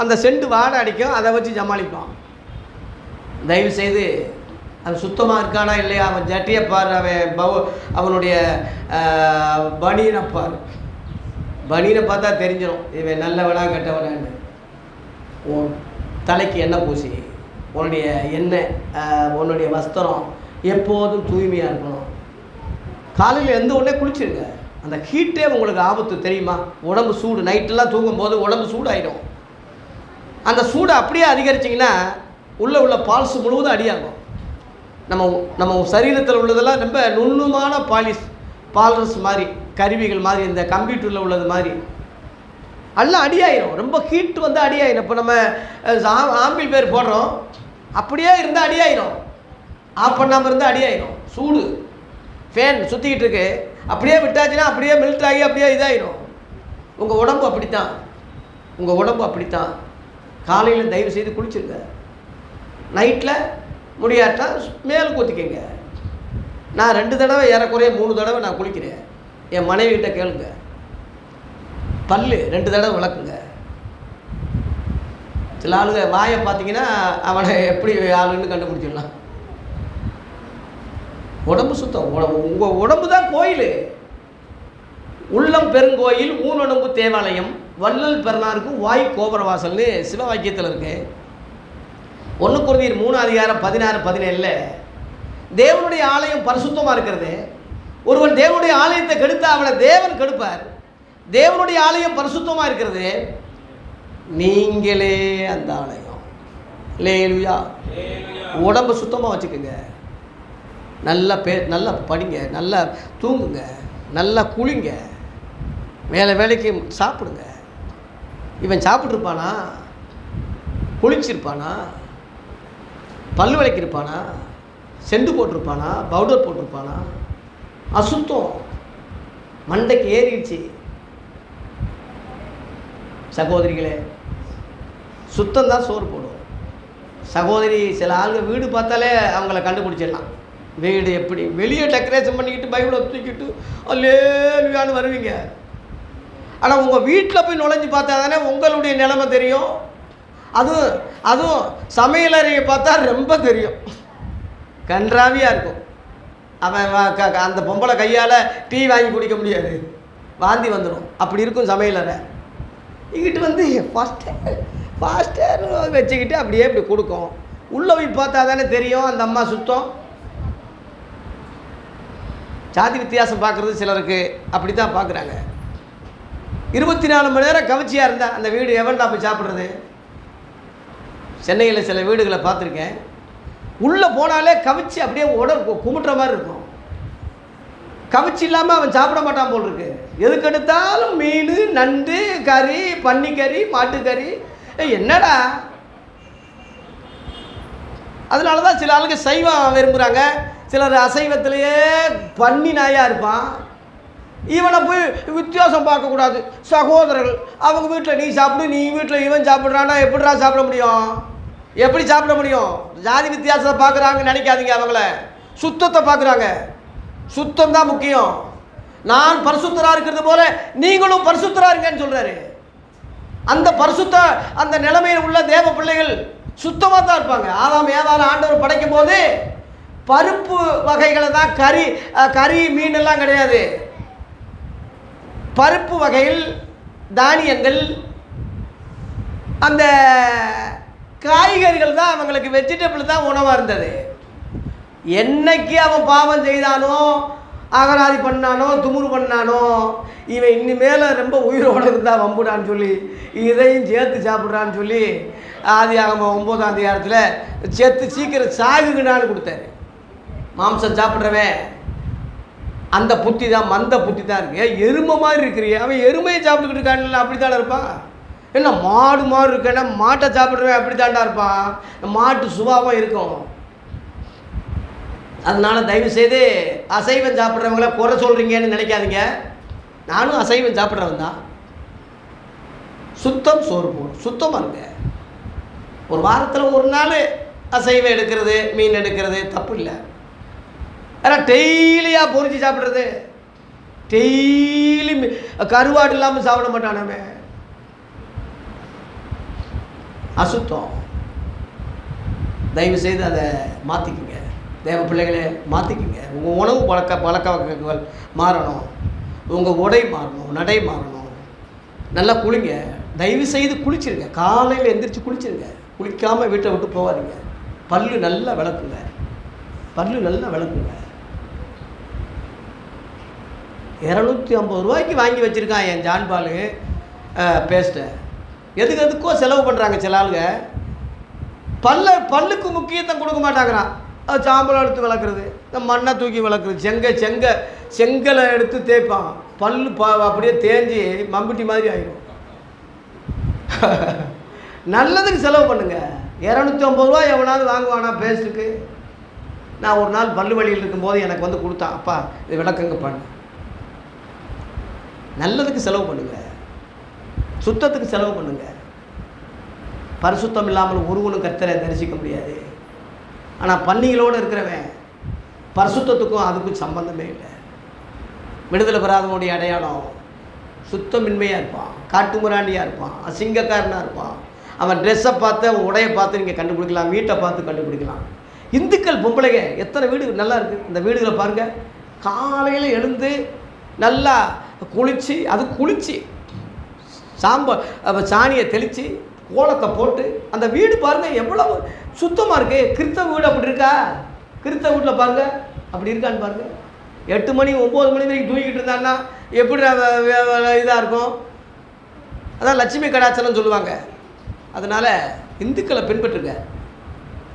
அந்த செண்டு வாடை அடிக்கும், அதை வச்சு சமாளிப்பான். தயவு செய்து அவன் சுத்தமாக இருக்கானா இல்லையா, அவன் ஜட்டியை பார், அவனுடைய பனியனை பார். பனியனை பார்த்தா தெரிஞ்சிடும் இவன் நல்லவனா கெட்டவனான்னு. உன் தலைக்கு எண்ணெய் பூசி, உன்னுடைய எண்ணெய், உன்னுடைய வஸ்திரம் எப்போதும் தூய்மையாக இருக்கணும். காலையில் எந்த உடனே குளிச்சிருங்க. அந்த ஹீட்டே உங்களுக்கு ஆபத்து தெரியுமா? உடம்பு சூடு, நைட்டெல்லாம் தூங்கும்போது உடம்பு சூடாயிடும். அந்த சூடை அப்படியே அதிகரிச்சிங்கன்னா உள்ள பால்ஸ் முழுவதும் அடியாகும். நம்ம சரீரத்தில் உள்ளதெல்லாம் ரொம்ப நுண்ணுமான பால்ரஸ் மாதிரி, கருவிகள் மாதிரி, இந்த கம்ப்யூட்டரில் உள்ளது மாதிரி எல்லாம் அடியாயிரும். ரொம்ப ஹீட்டு வந்து அடியாயிரும். இப்போ நம்ம ஆம்பிள் பேர் போடுறோம், அப்படியே இருந்தால் அடியாயிரும். ஆஃப் பண்ணாமல் இருந்தால் அடியாயிரும். சூடு ஃபேன் சுற்றிக்கிட்டு இருக்கு, அப்படியே விட்டாச்சுன்னா அப்படியே மெல்ட் ஆகி அப்படியே இதாயிரும். உங்கள் உடம்பு அப்படித்தான், உங்கள் உடம்பு அப்படித்தான். காலையில் தயவு செய்து குளிச்சுருங்க. நைட்டில் முடியாட்டா மேல் ஊற்றிக்கங்க. நான் 2 தடவை, ஏறக்குறைய 3 தடவை நான் குளிக்கிறேன். என் மனைவிகிட்ட கேளுங்க. பல்லு 2 தடவை விளக்குங்க. சில ஆளுங்க வாயை பார்த்தீங்கன்னா அவனை எப்படி ஆளுன்னு கண்டுபிடிச்சிடலாம். உடம்பு சுத்தம். உங்கள் உடம்பு தான் கோயில். உள்ளம் பெருங்கோயில், ஊனுடம்பு தேவாலயம், வள்ளல் பெருனாருக்கும் வாய் கோபுரவாசல்னு சிவவாக்கியத்தில் இருக்கு. 1 கொரிந்தியர் 3:16-17 தேவனுடைய ஆலயம் பரிசுத்தமாக இருக்கிறது. ஒருவன் தேவனுடைய ஆலயத்தை கெடுத்தா அவனை தேவன் கெடுப்பார். தேவனுடைய ஆலயம் பரிசுத்தமாக இருக்கிறது, நீங்களே அந்த ஆலயம். அல்லேலூயா. உடம்பு சுத்தமாக வச்சுக்கோங்க. நல்லா படிங்க, நல்லா தூங்குங்க, நல்லா குளிங்க, வேலைக்கு சாப்பிடுங்க. இவன் சாப்பிட்ருப்பானா? குளிச்சிருப்பானா? பல் விளக்கிருப்பானா? செண்டு போட்டிருப்பானா? பவுடர் போட்டிருப்பானா? அசுத்தம் மண்டைக்கு ஏறிடுச்சு. சகோதரிகளே, சுத்தம்தான் சோறு போடும். சகோதரி, சில ஆளுங்க வீடு பார்த்தாலே அவங்கள கண்டுபிடிச்சிடலாம். வீடு எப்படி வெளியே டெக்கரேஷன் பண்ணிக்கிட்டு பைபிளை தூக்கிட்டு அல்லேலூயான்னு வருவீங்க. ஆனால் உங்கள் வீட்டில் போய் நுழைஞ்சு பார்த்தா தானே உங்களுடைய நிலைமை தெரியும். அதுவும் அதுவும் சமையலறையை பார்த்தா ரொம்ப தெரியும், கன்றாவியாக இருக்கும். அவன் அந்த பொம்பளை கையால் டீ வாங்கி குடிக்க முடியாது, வாந்தி வந்துடும், அப்படி இருக்கும் சமையலறை. இங்கிட்டு வந்து ஃபாஸ்டர் வச்சுக்கிட்டு அப்படியே இப்படி கொடுக்கும். உள்ளே போய் பார்த்தா தானே தெரியும் அந்த அம்மா சுத்தம். ஜாதி வித்தியாசம் பார்க்குறது சிலருக்கு அப்படி தான் பார்க்குறாங்க. 24 மணி நேரம் கவர்ச்சியாக இருந்தால் அந்த வீடு எவன்டா போய் சாப்பிட்றது? சென்னையில் சில வீடுகளை பார்த்துருக்கேன், உள்ளே போனாலே கவிச்சி அப்படியே உடல் குமுட்டுற மாதிரி இருக்கும். கவிச்சி இல்லாமல் அவன் சாப்பிட மாட்டான் போல் இருக்கு. எதுக்கு எடுத்தாலும் மீன், நண்டு, கறி, பன்னிக்கறி, மாட்டுக்கறி, என்னடா. அதனால தான் சில ஆளுங்க சைவம் விரும்புகிறாங்க, சிலர் அசைவத்திலேயே பன்னி நாயாக இருப்பான். இவனை போய் வித்தியாசம் பார்க்கக்கூடாது. சகோதரர்கள் அவங்க வீட்டில் நீ சாப்பிடு, நீ வீட்டில் இவன் சாப்பிட்றான்னா எப்படிடா சாப்பிட முடியும்? எப்படி சாப்பிட முடியும்? ஜாதி வித்தியாசத்தை பார்க்குறாங்கன்னு நினைக்காதீங்க. அவங்கள சுத்தத்தை பார்க்குறாங்க. சுத்தம் தான் முக்கியம். நான் பரிசுத்தராக இருக்கிறது போல நீங்களும் பரிசுத்தராக இருங்கன்னு சொல்கிறாரு. அந்த பரிசுத்த அந்த நிலைமையில் உள்ள தேவ பிள்ளைகள் சுத்தமாக தான் இருப்பாங்க. ஆதாம் ஏதாலும் ஆண்டவர் படைக்கும் போது பருப்பு வகைகளை தான், கறி மீன் எல்லாம் கிடையாது. பருப்பு வகையில் தானியங்கள், அந்த காய்கறிகள் தான் அவங்களுக்கு வெஜிடபிள் தான் உணவாக இருந்தது. என்னைக்கு அவன் பாவம் செய்தானோ, அகராதி பண்ணானோ, துமுறு பண்ணானோ, இவன் இனிமேல் ரொம்ப உயிரோடு இருந்தால் வம்புடான்னு சொல்லி இதையும் சேர்த்து சாப்பிட்றான்னு சொல்லி ஆதியாகமம் 9ஆம் அதிகாரத்தில் சேர்த்து சீக்கிரம் சாகுங்கடான்னு கொடுத்தாரு. மாம்சம் சாப்பிட்றவன் அந்த புத்தி தான், மந்த புத்தி தான் இருக்கு. எருமை மாதிரி இருக்கிறிய, அவன் எருமையை சாப்பிட்டுக்கிட்டு இருக்கான்ல, அப்படி தானே இருப்பான். என்ன மாடு மாதிரி இருக்கேன்னா மாட்டை சாப்பிட்றவன் அப்படி தாண்டா இருப்பான். மாட்டு சுபாவம் இருக்கும். அதனால தயவு செய்து அசைவம் சாப்பிட்றவங்கள குறை சொல்கிறீங்கன்னு நினைக்காதீங்க. நானும் அசைவம் சாப்பிட்றவன் தான். சுத்தம் சோறு போடும், சுத்தமாக இருங்க. ஒரு வாரத்தில் ஒரு நாள் அசைவம் எடுக்கிறது, மீன் எடுக்கிறது தப்பு இல்லை. ஆனால் டெய்லியாக பொறிச்சு சாப்பிட்றது, டெய்லி கருவாடு இல்லாமல் சாப்பிட மாட்டானே, அசுத்தம். தயவு செய்து அதை மாற்றிக்குங்க. தேவ பிள்ளைகளே மாற்றிக்குங்க. உங்கள் உணவு பழக்க வழக்கங்கள் மாறணும், உங்கள் உடை மாறணும், நடை மாறணும். நல்லா குளிங்க. தயவு செய்து குளிச்சிருங்க. காலையில் எந்திரிச்சு குளிச்சிருங்க. குளிக்காமல் வீட்டை விட்டு போகாதீங்க. பல்லு நல்லா விளக்குங்க, பல்லு நல்லா விளக்குங்க. 250 ரூபாய்க்கு வாங்கி வச்சுருக்கான் என் ஜான்பாலு பேஸ்ட்டை. எதுக்கோ செலவு பண்ணுறாங்க சில ஆளுங்க. பல்லுக்கு முக்கியத்துவம் கொடுக்க மாட்டாங்கிறான். அது சாம்பலை எடுத்து விளக்குறது, இந்த மண்ணை தூக்கி விளக்குறது, செங்கலை எடுத்து தேய்ப்பான். பல்லு அப்படியே தேஞ்சி மம்புட்டி மாதிரி ஆகிடும். நல்லதுக்கு செலவு பண்ணுங்க. 250 ரூபா எவனாவது வாங்குவானா பேஸ்ட்டுக்கு? நான் ஒரு நாள் பல்லு வழியில் இருக்கும்போது எனக்கு வந்து கொடுத்தான், அப்பா இது விளக்குங்க பண்ணு. நல்லதுக்கு செலவு பண்ணுங்க, சுத்தத்துக்கு செலவு பண்ணுங்க. பரிசுத்தம் இல்லாமல் ஒருவனும் கர்த்தரை தரிசிக்க முடியாது. ஆனால் பன்னிகளோடு இருக்கிறவன் பரிசுத்தத்துக்கும் அதுக்கும் சம்பந்தமே இல்லை. விடுதலை பெறாதவனுடைய அடையாளம் சுத்தமின்மையாக இருப்பான், காட்டுமுராண்டியாக இருப்பான், அசிங்கக்காரனாக இருப்பான். அவன் ட்ரெஸ்ஸை பார்த்து, அவன் உடையை பார்த்து நீங்கள் கண்டுபிடிக்கலாம், வீட்டை பார்த்து கண்டுபிடிக்கலாம். இந்துக்கள் பொம்பளைங்க எத்தனை வீடு நல்லா இருக்குது. இந்த வீடுகளை பாருங்கள், காலையில் எழுந்து நல்லா குளித்து, அது குளித்து சாணியை தெளித்து கோலத்தை போட்டு அந்த வீடு பாருங்கள் எவ்வளவு சுத்தமாக இருக்குது. கிறிஸ்தவ வீடு அப்படி இருக்கா? கிறிஸ்தவ வீட்டில் பாருங்கள் அப்படி இருக்கான்னு பாருங்கள். 8 மணி 9 மணி வரைக்கும் தூங்கிக்கிட்டு இருந்தான்னா எப்படி இதாக இருக்கும்? அதான் லட்சுமி கடாச்சலம் சொல்லுவாங்க. அதனால் இந்துக்களை பின்பற்றுங்க.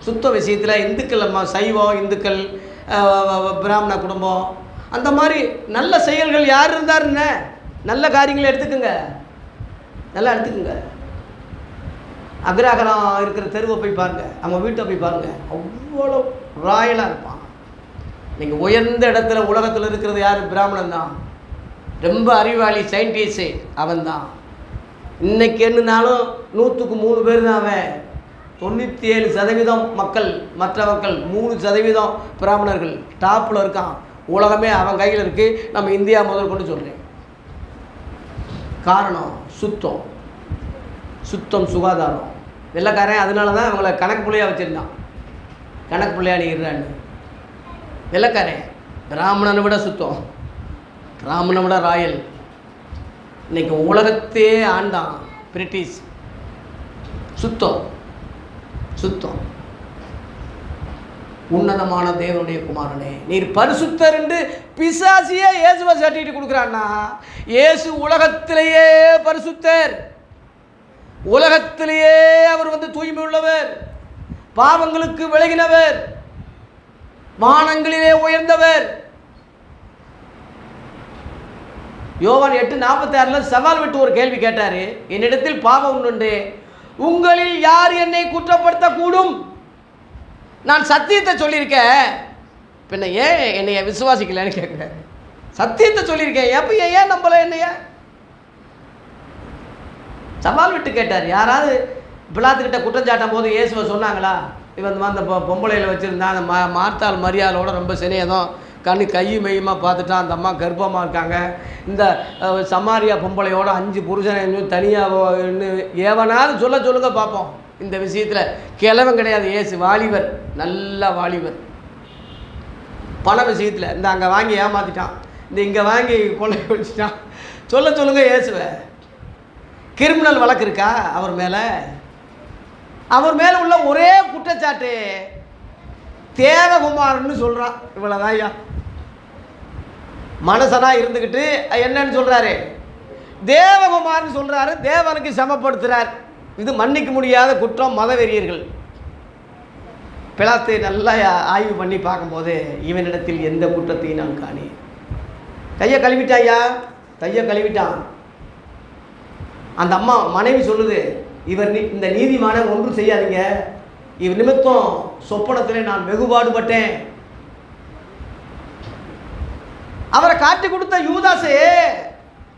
சுத்த விஷயத்தில் இந்துக்கள், சைவம் இந்துக்கள், பிராமண குடும்பம், அந்த மாதிரி நல்ல செயல்கள் யார் இருந்தாருன்னு நல்ல காரியங்களை எடுத்துக்குங்க, நல்லா எடுத்துக்குங்க. அக்ராகரம் இருக்கிற தெருவை போய் பாருங்கள், அவங்க வீட்டை போய் பாருங்கள், அவ்வளோ ராயலாக இருப்பான். நீங்கள் உயர்ந்த இடத்துல உலகத்தில் இருக்கிறது யார்? பிராமணன் தான். ரொம்ப அறிவாளி, சயின்டிஸ்ட்டு அவன் தான். இன்றைக்கி என்னன்னாலும் 100க்கு 3 பேர் தான் அவன். 97% மக்கள், மற்ற மக்கள் 3% பிராமணர்கள் டாப்பில் இருக்கான். உலகமே அவன் கையில் இருக்குது. நம்ம இந்தியா முதல் கொண்டு சொல்கிறேன். காரணம் சுத்தம், சுத்தம் சுகாதாரம். வெள்ளைக்காரன் அதனால தான் அவங்கள கணக்கு பிள்ளையாக வச்சுருந்தான். கணக்கு பிள்ளையா நீர்றான்னு. வெள்ளைக்காரன் பிராமணனை விட சுத்தம், பிராமணனை விட ராயல். இன்னைக்கு உலகத்தையே ஆண்டான் பிரிட்டிஷ். சுத்தம் சுத்தம். உன்னதமான தேவனுடைய குமாரனே நீர் பரிசுத்தர் என்று பிசாசியே இயேசுவை சர்டிஃபிகேட் கொடுக்குறான்னா, இயேசு உலகத்திலேயே பரிசுத்தர், உலகத்திலேயே அவர் தூய்மை உள்ளவர், பாவங்களுக்கு விலகினவர், வானங்களிலே உயர்ந்தவர். யோவான் 8:46 சவால் விட்டு ஒரு கேள்வி கேட்டார். என்னிடத்தில் பாவம் உண்டு, உங்களில் யார் என்னை குற்றப்படுத்தக்கூடும்? நான் சத்தியத்தை சொல்லியிருக்கேன், பின்ன ஏன் என்னைய விசுவாசிக்கலன்னு கேட்குறேன். சத்தியத்தை சொல்லியிருக்கேன், எப்போ ஏன் நம்பலை என்னைய? சவால் விட்டு கேட்டார். யாராவது பிலாத்துக்கிட்ட குற்றம் சாட்டும் போது இயேசுவை சொன்னாங்களா? இவன் அந்த பொம்பளையில் வச்சுருந்தான், அந்த மார்த்தாள் மரியாதையோட ரொம்ப சினையதும் கண்ணு கையும் மெய்யுமாக பார்த்துட்டான், அந்த அம்மா கர்ப்பமாக இருக்காங்க, இந்த சமாரியா பொம்பளையோட 5 புருஷனை தனியாக ஏவனாலும் சொல்லுங்க பார்ப்போம். இந்த விஷயத்தில் கிழவன் கிடையாது இயேசு, வாலிபர், நல்ல வாலிபர். பண விஷயத்தில் இந்த அங்கே வாங்கி ஏமாற்றிட்டான், இந்த இங்கே வாங்கி கொள்ளை வச்சுட்டான், சொல்லுங்க இயேசுவை. கிரிமினல் வழக்கு இருக்கா அவர் மேலே? அவர் மேலே உள்ள ஒரே குற்றச்சாட்டு தேவகுமாரன்னு சொல்கிறான். இவ்வளோதான் ஐயா. மனுஷனாக இருந்துக்கிட்டு என்னன்னு சொல்கிறாரு? தேவகுமார்னு சொல்கிறாரு, தேவனுக்கு சமப்படுத்துகிறார். இது மன்னிக்க முடியாத குற்றம், மதவெறியர்கள். பிலாத்து நல்லா ஆய்வு பண்ணி பார்க்கும்போது இவனிடத்தில் எந்த குற்றத்தையும் நான் காணி. கையை கழுவிட்டாயா, கையை கழுவிட்டான். அந்த அம்மா மனைவி சொல்லுது, இவர் இந்த நீதிமான ஒன்றும் செய்யாதீங்க, இவர் நிமித்தம் சொப்பனத்திலே நான் வெகுபாடுபட்டேன். அவரை காட்டி கொடுத்த யூதாசே,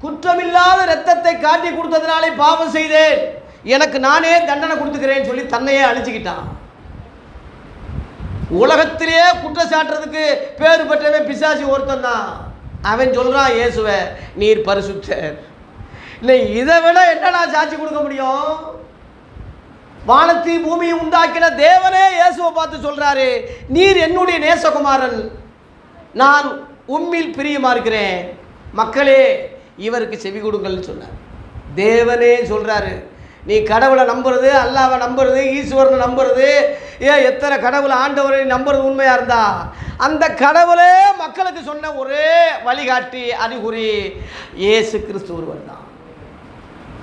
குற்றமில்லாத இரத்தத்தை காட்டி கொடுத்ததுனாலே பாவம் செய்தேன், எனக்கு நானே தண்டனை கொடுத்துக்கிறேன்னு சொல்லி தன்னையே அழிச்சுக்கிட்டான். உலகத்திலேயே குற்றச்சாட்டுறதுக்கு பேர் பெற்றவன் பிசாசி ஒருத்தன் தான். அவன் சொல்கிறான் இயேசுவை நீர் பரிசுத்தர். இல்லை, இதை விட என்னடா சாட்சி கொடுக்க முடியும்? வானத்தை பூமியை உண்டாக்கின தேவனே இயேசுவை பார்த்து சொல்கிறாரு, நீர் என்னுடைய நேசகுமாரன், நான் உம்மில் பிரியமாக இருக்கிறேன், மக்களே இவருக்கு செவி கொடுங்கள்னு சொன்னார். தேவனே சொல்கிறாரு, நீ கடவுளை நம்புறது, அல்லாவை நம்புறது, ஈஸ்வரனை நம்புறது, எத்தனை கடவுளை ஆண்டவரை நம்புறது உண்மையாக இருந்தா அந்த கடவுளே மக்களுக்கு சொன்ன ஒரே வழிகாட்டி அறிகுறி இயேசு கிறிஸ்து ஒருவர் தான்.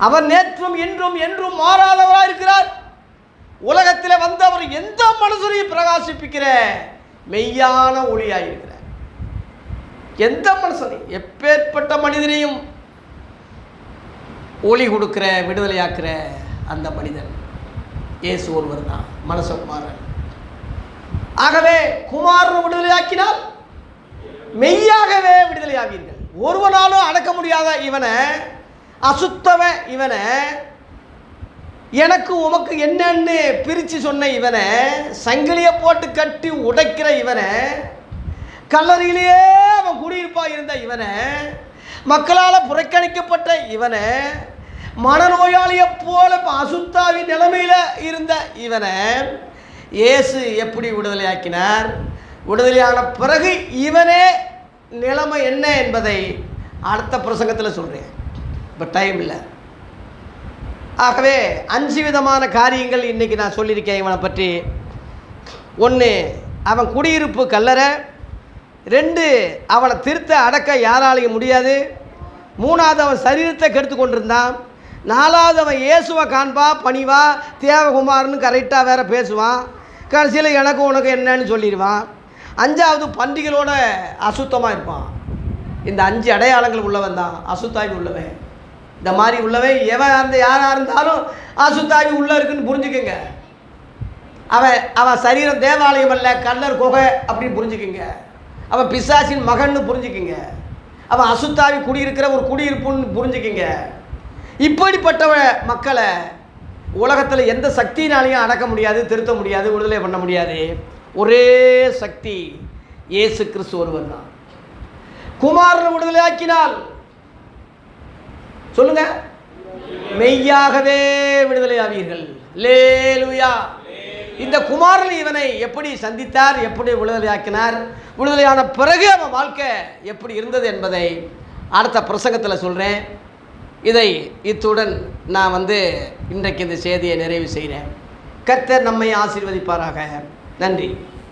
அவர் நேற்றும் இன்றும் என்றும் மாறாதவராக இருக்கிறார். உலகத்தில் வந்து அவர் எந்த மனுஷரையும் பிரகாசிப்பிக்கிற மெய்யான ஒளியாக இருக்கிறார். எந்த மனுஷனையும், எப்பேற்பட்ட மனிதனையும் ஒளி கொடுக்கிற, விடுதலையாக்குற அந்த மனிதன் இயேசு ஒருவர் தான், மனுஷகுமாரன். ஆகவே குமாரன் விடுதலையாக்கினால் மெய்யாகவே விடுதலையாவீர்கள். ஒருவனாலும் அடக்க முடியாத இவனை, அசுத்தவன் இவனை, எனக்கு உமக்கு என்னன்னு பிரித்து சொன்ன இவனை, சங்கிலியை போட்டு கட்டி உடைக்கிற இவனை, கல்லறையிலேயே அவன் குடியிருப்பாக இருந்த இவனை, மக்களால் புறக்கணிக்கப்பட்ட இவனை, மனநோயாளியை போல அசுத்தாவி நிலைமையில் இருந்த இவனை இயேசு எப்படி விடுதலையாக்கினார்? விடுதலையான பிறகு இவனே நிலைமை என்ன என்பதை அடுத்த பிரசங்கத்தில் சொல்கிறேன், இப்போ டைம் இல்லை. ஆகவே 5 விதமான காரியங்கள் இன்றைக்கி நான் சொல்லியிருக்கேன் இவனை பற்றி. 1, அவன் குடியிருப்பு கல்லறை. 2, அவனை திருத்த அடக்க யாராலையும் முடியாது. 3வது, அவன் சரீரத்தை கெடுத்து கொண்டிருந்தான். 4வது, அவன் இயேசுவை காண்பா, பணிவா, தேவகுமார்னு கரெக்டாக வேற பேசுவான். கடைசியில் எனக்கு உனக்கு என்னன்னு சொல்லிடுவான். 5வது, பண்டிகளோட அசுத்தமாக இருப்பான். இந்த 5 அடையாளங்கள் உள்ளவன் தான் அசுத்தாவி உள்ளவன். இந்த மாதிரி உள்ளவன் எவன் அந்த யாராக இருந்தாலும் அசுத்தாவி உள்ளே இருக்குன்னு புரிஞ்சுக்குங்க. அவன் சரீரம் தேவாலயம் அல்ல, கல்லர் குகை அப்படின்னு புரிஞ்சுக்குங்க. அவன் பிசாசின் மகன்னு புரிஞ்சுக்குங்க. அவன் அசுத்தாவி குடியிருக்கிற ஒரு குடியிருப்புன்னு புரிஞ்சுக்குங்க. இப்படிப்பட்டவ மக்களை உலகத்தில் எந்த சக்தினாலையும் அடக்க முடியாது, திருத்த முடியாது, விடுதலை பண்ண முடியாது. ஒரே சக்தி இயேசு கிறிஸ்து ஒருவர் தான். குமாரனை விடுதலையாக்கினால் சொல்லுங்க, மெய்யாகவே விடுதலை ஆவீர்கள். அல்லேலூயா. இந்த குமாரன் இவனை எப்படி சந்தித்தார், எப்படி விடுதலையாக்கினார், விடுதலையான பிறகு அவன் வாழ்க்கை எப்படி இருந்தது என்பதை அடுத்த பிரசங்கத்தில் சொல்கிறேன். இத்துடன் நான் இன்றைக்கு இந்த செய்தியை நிறைவு செய்கிறேன். கர்த்தர் நம்மை ஆசீர்வதிப்பாராக. நன்றி.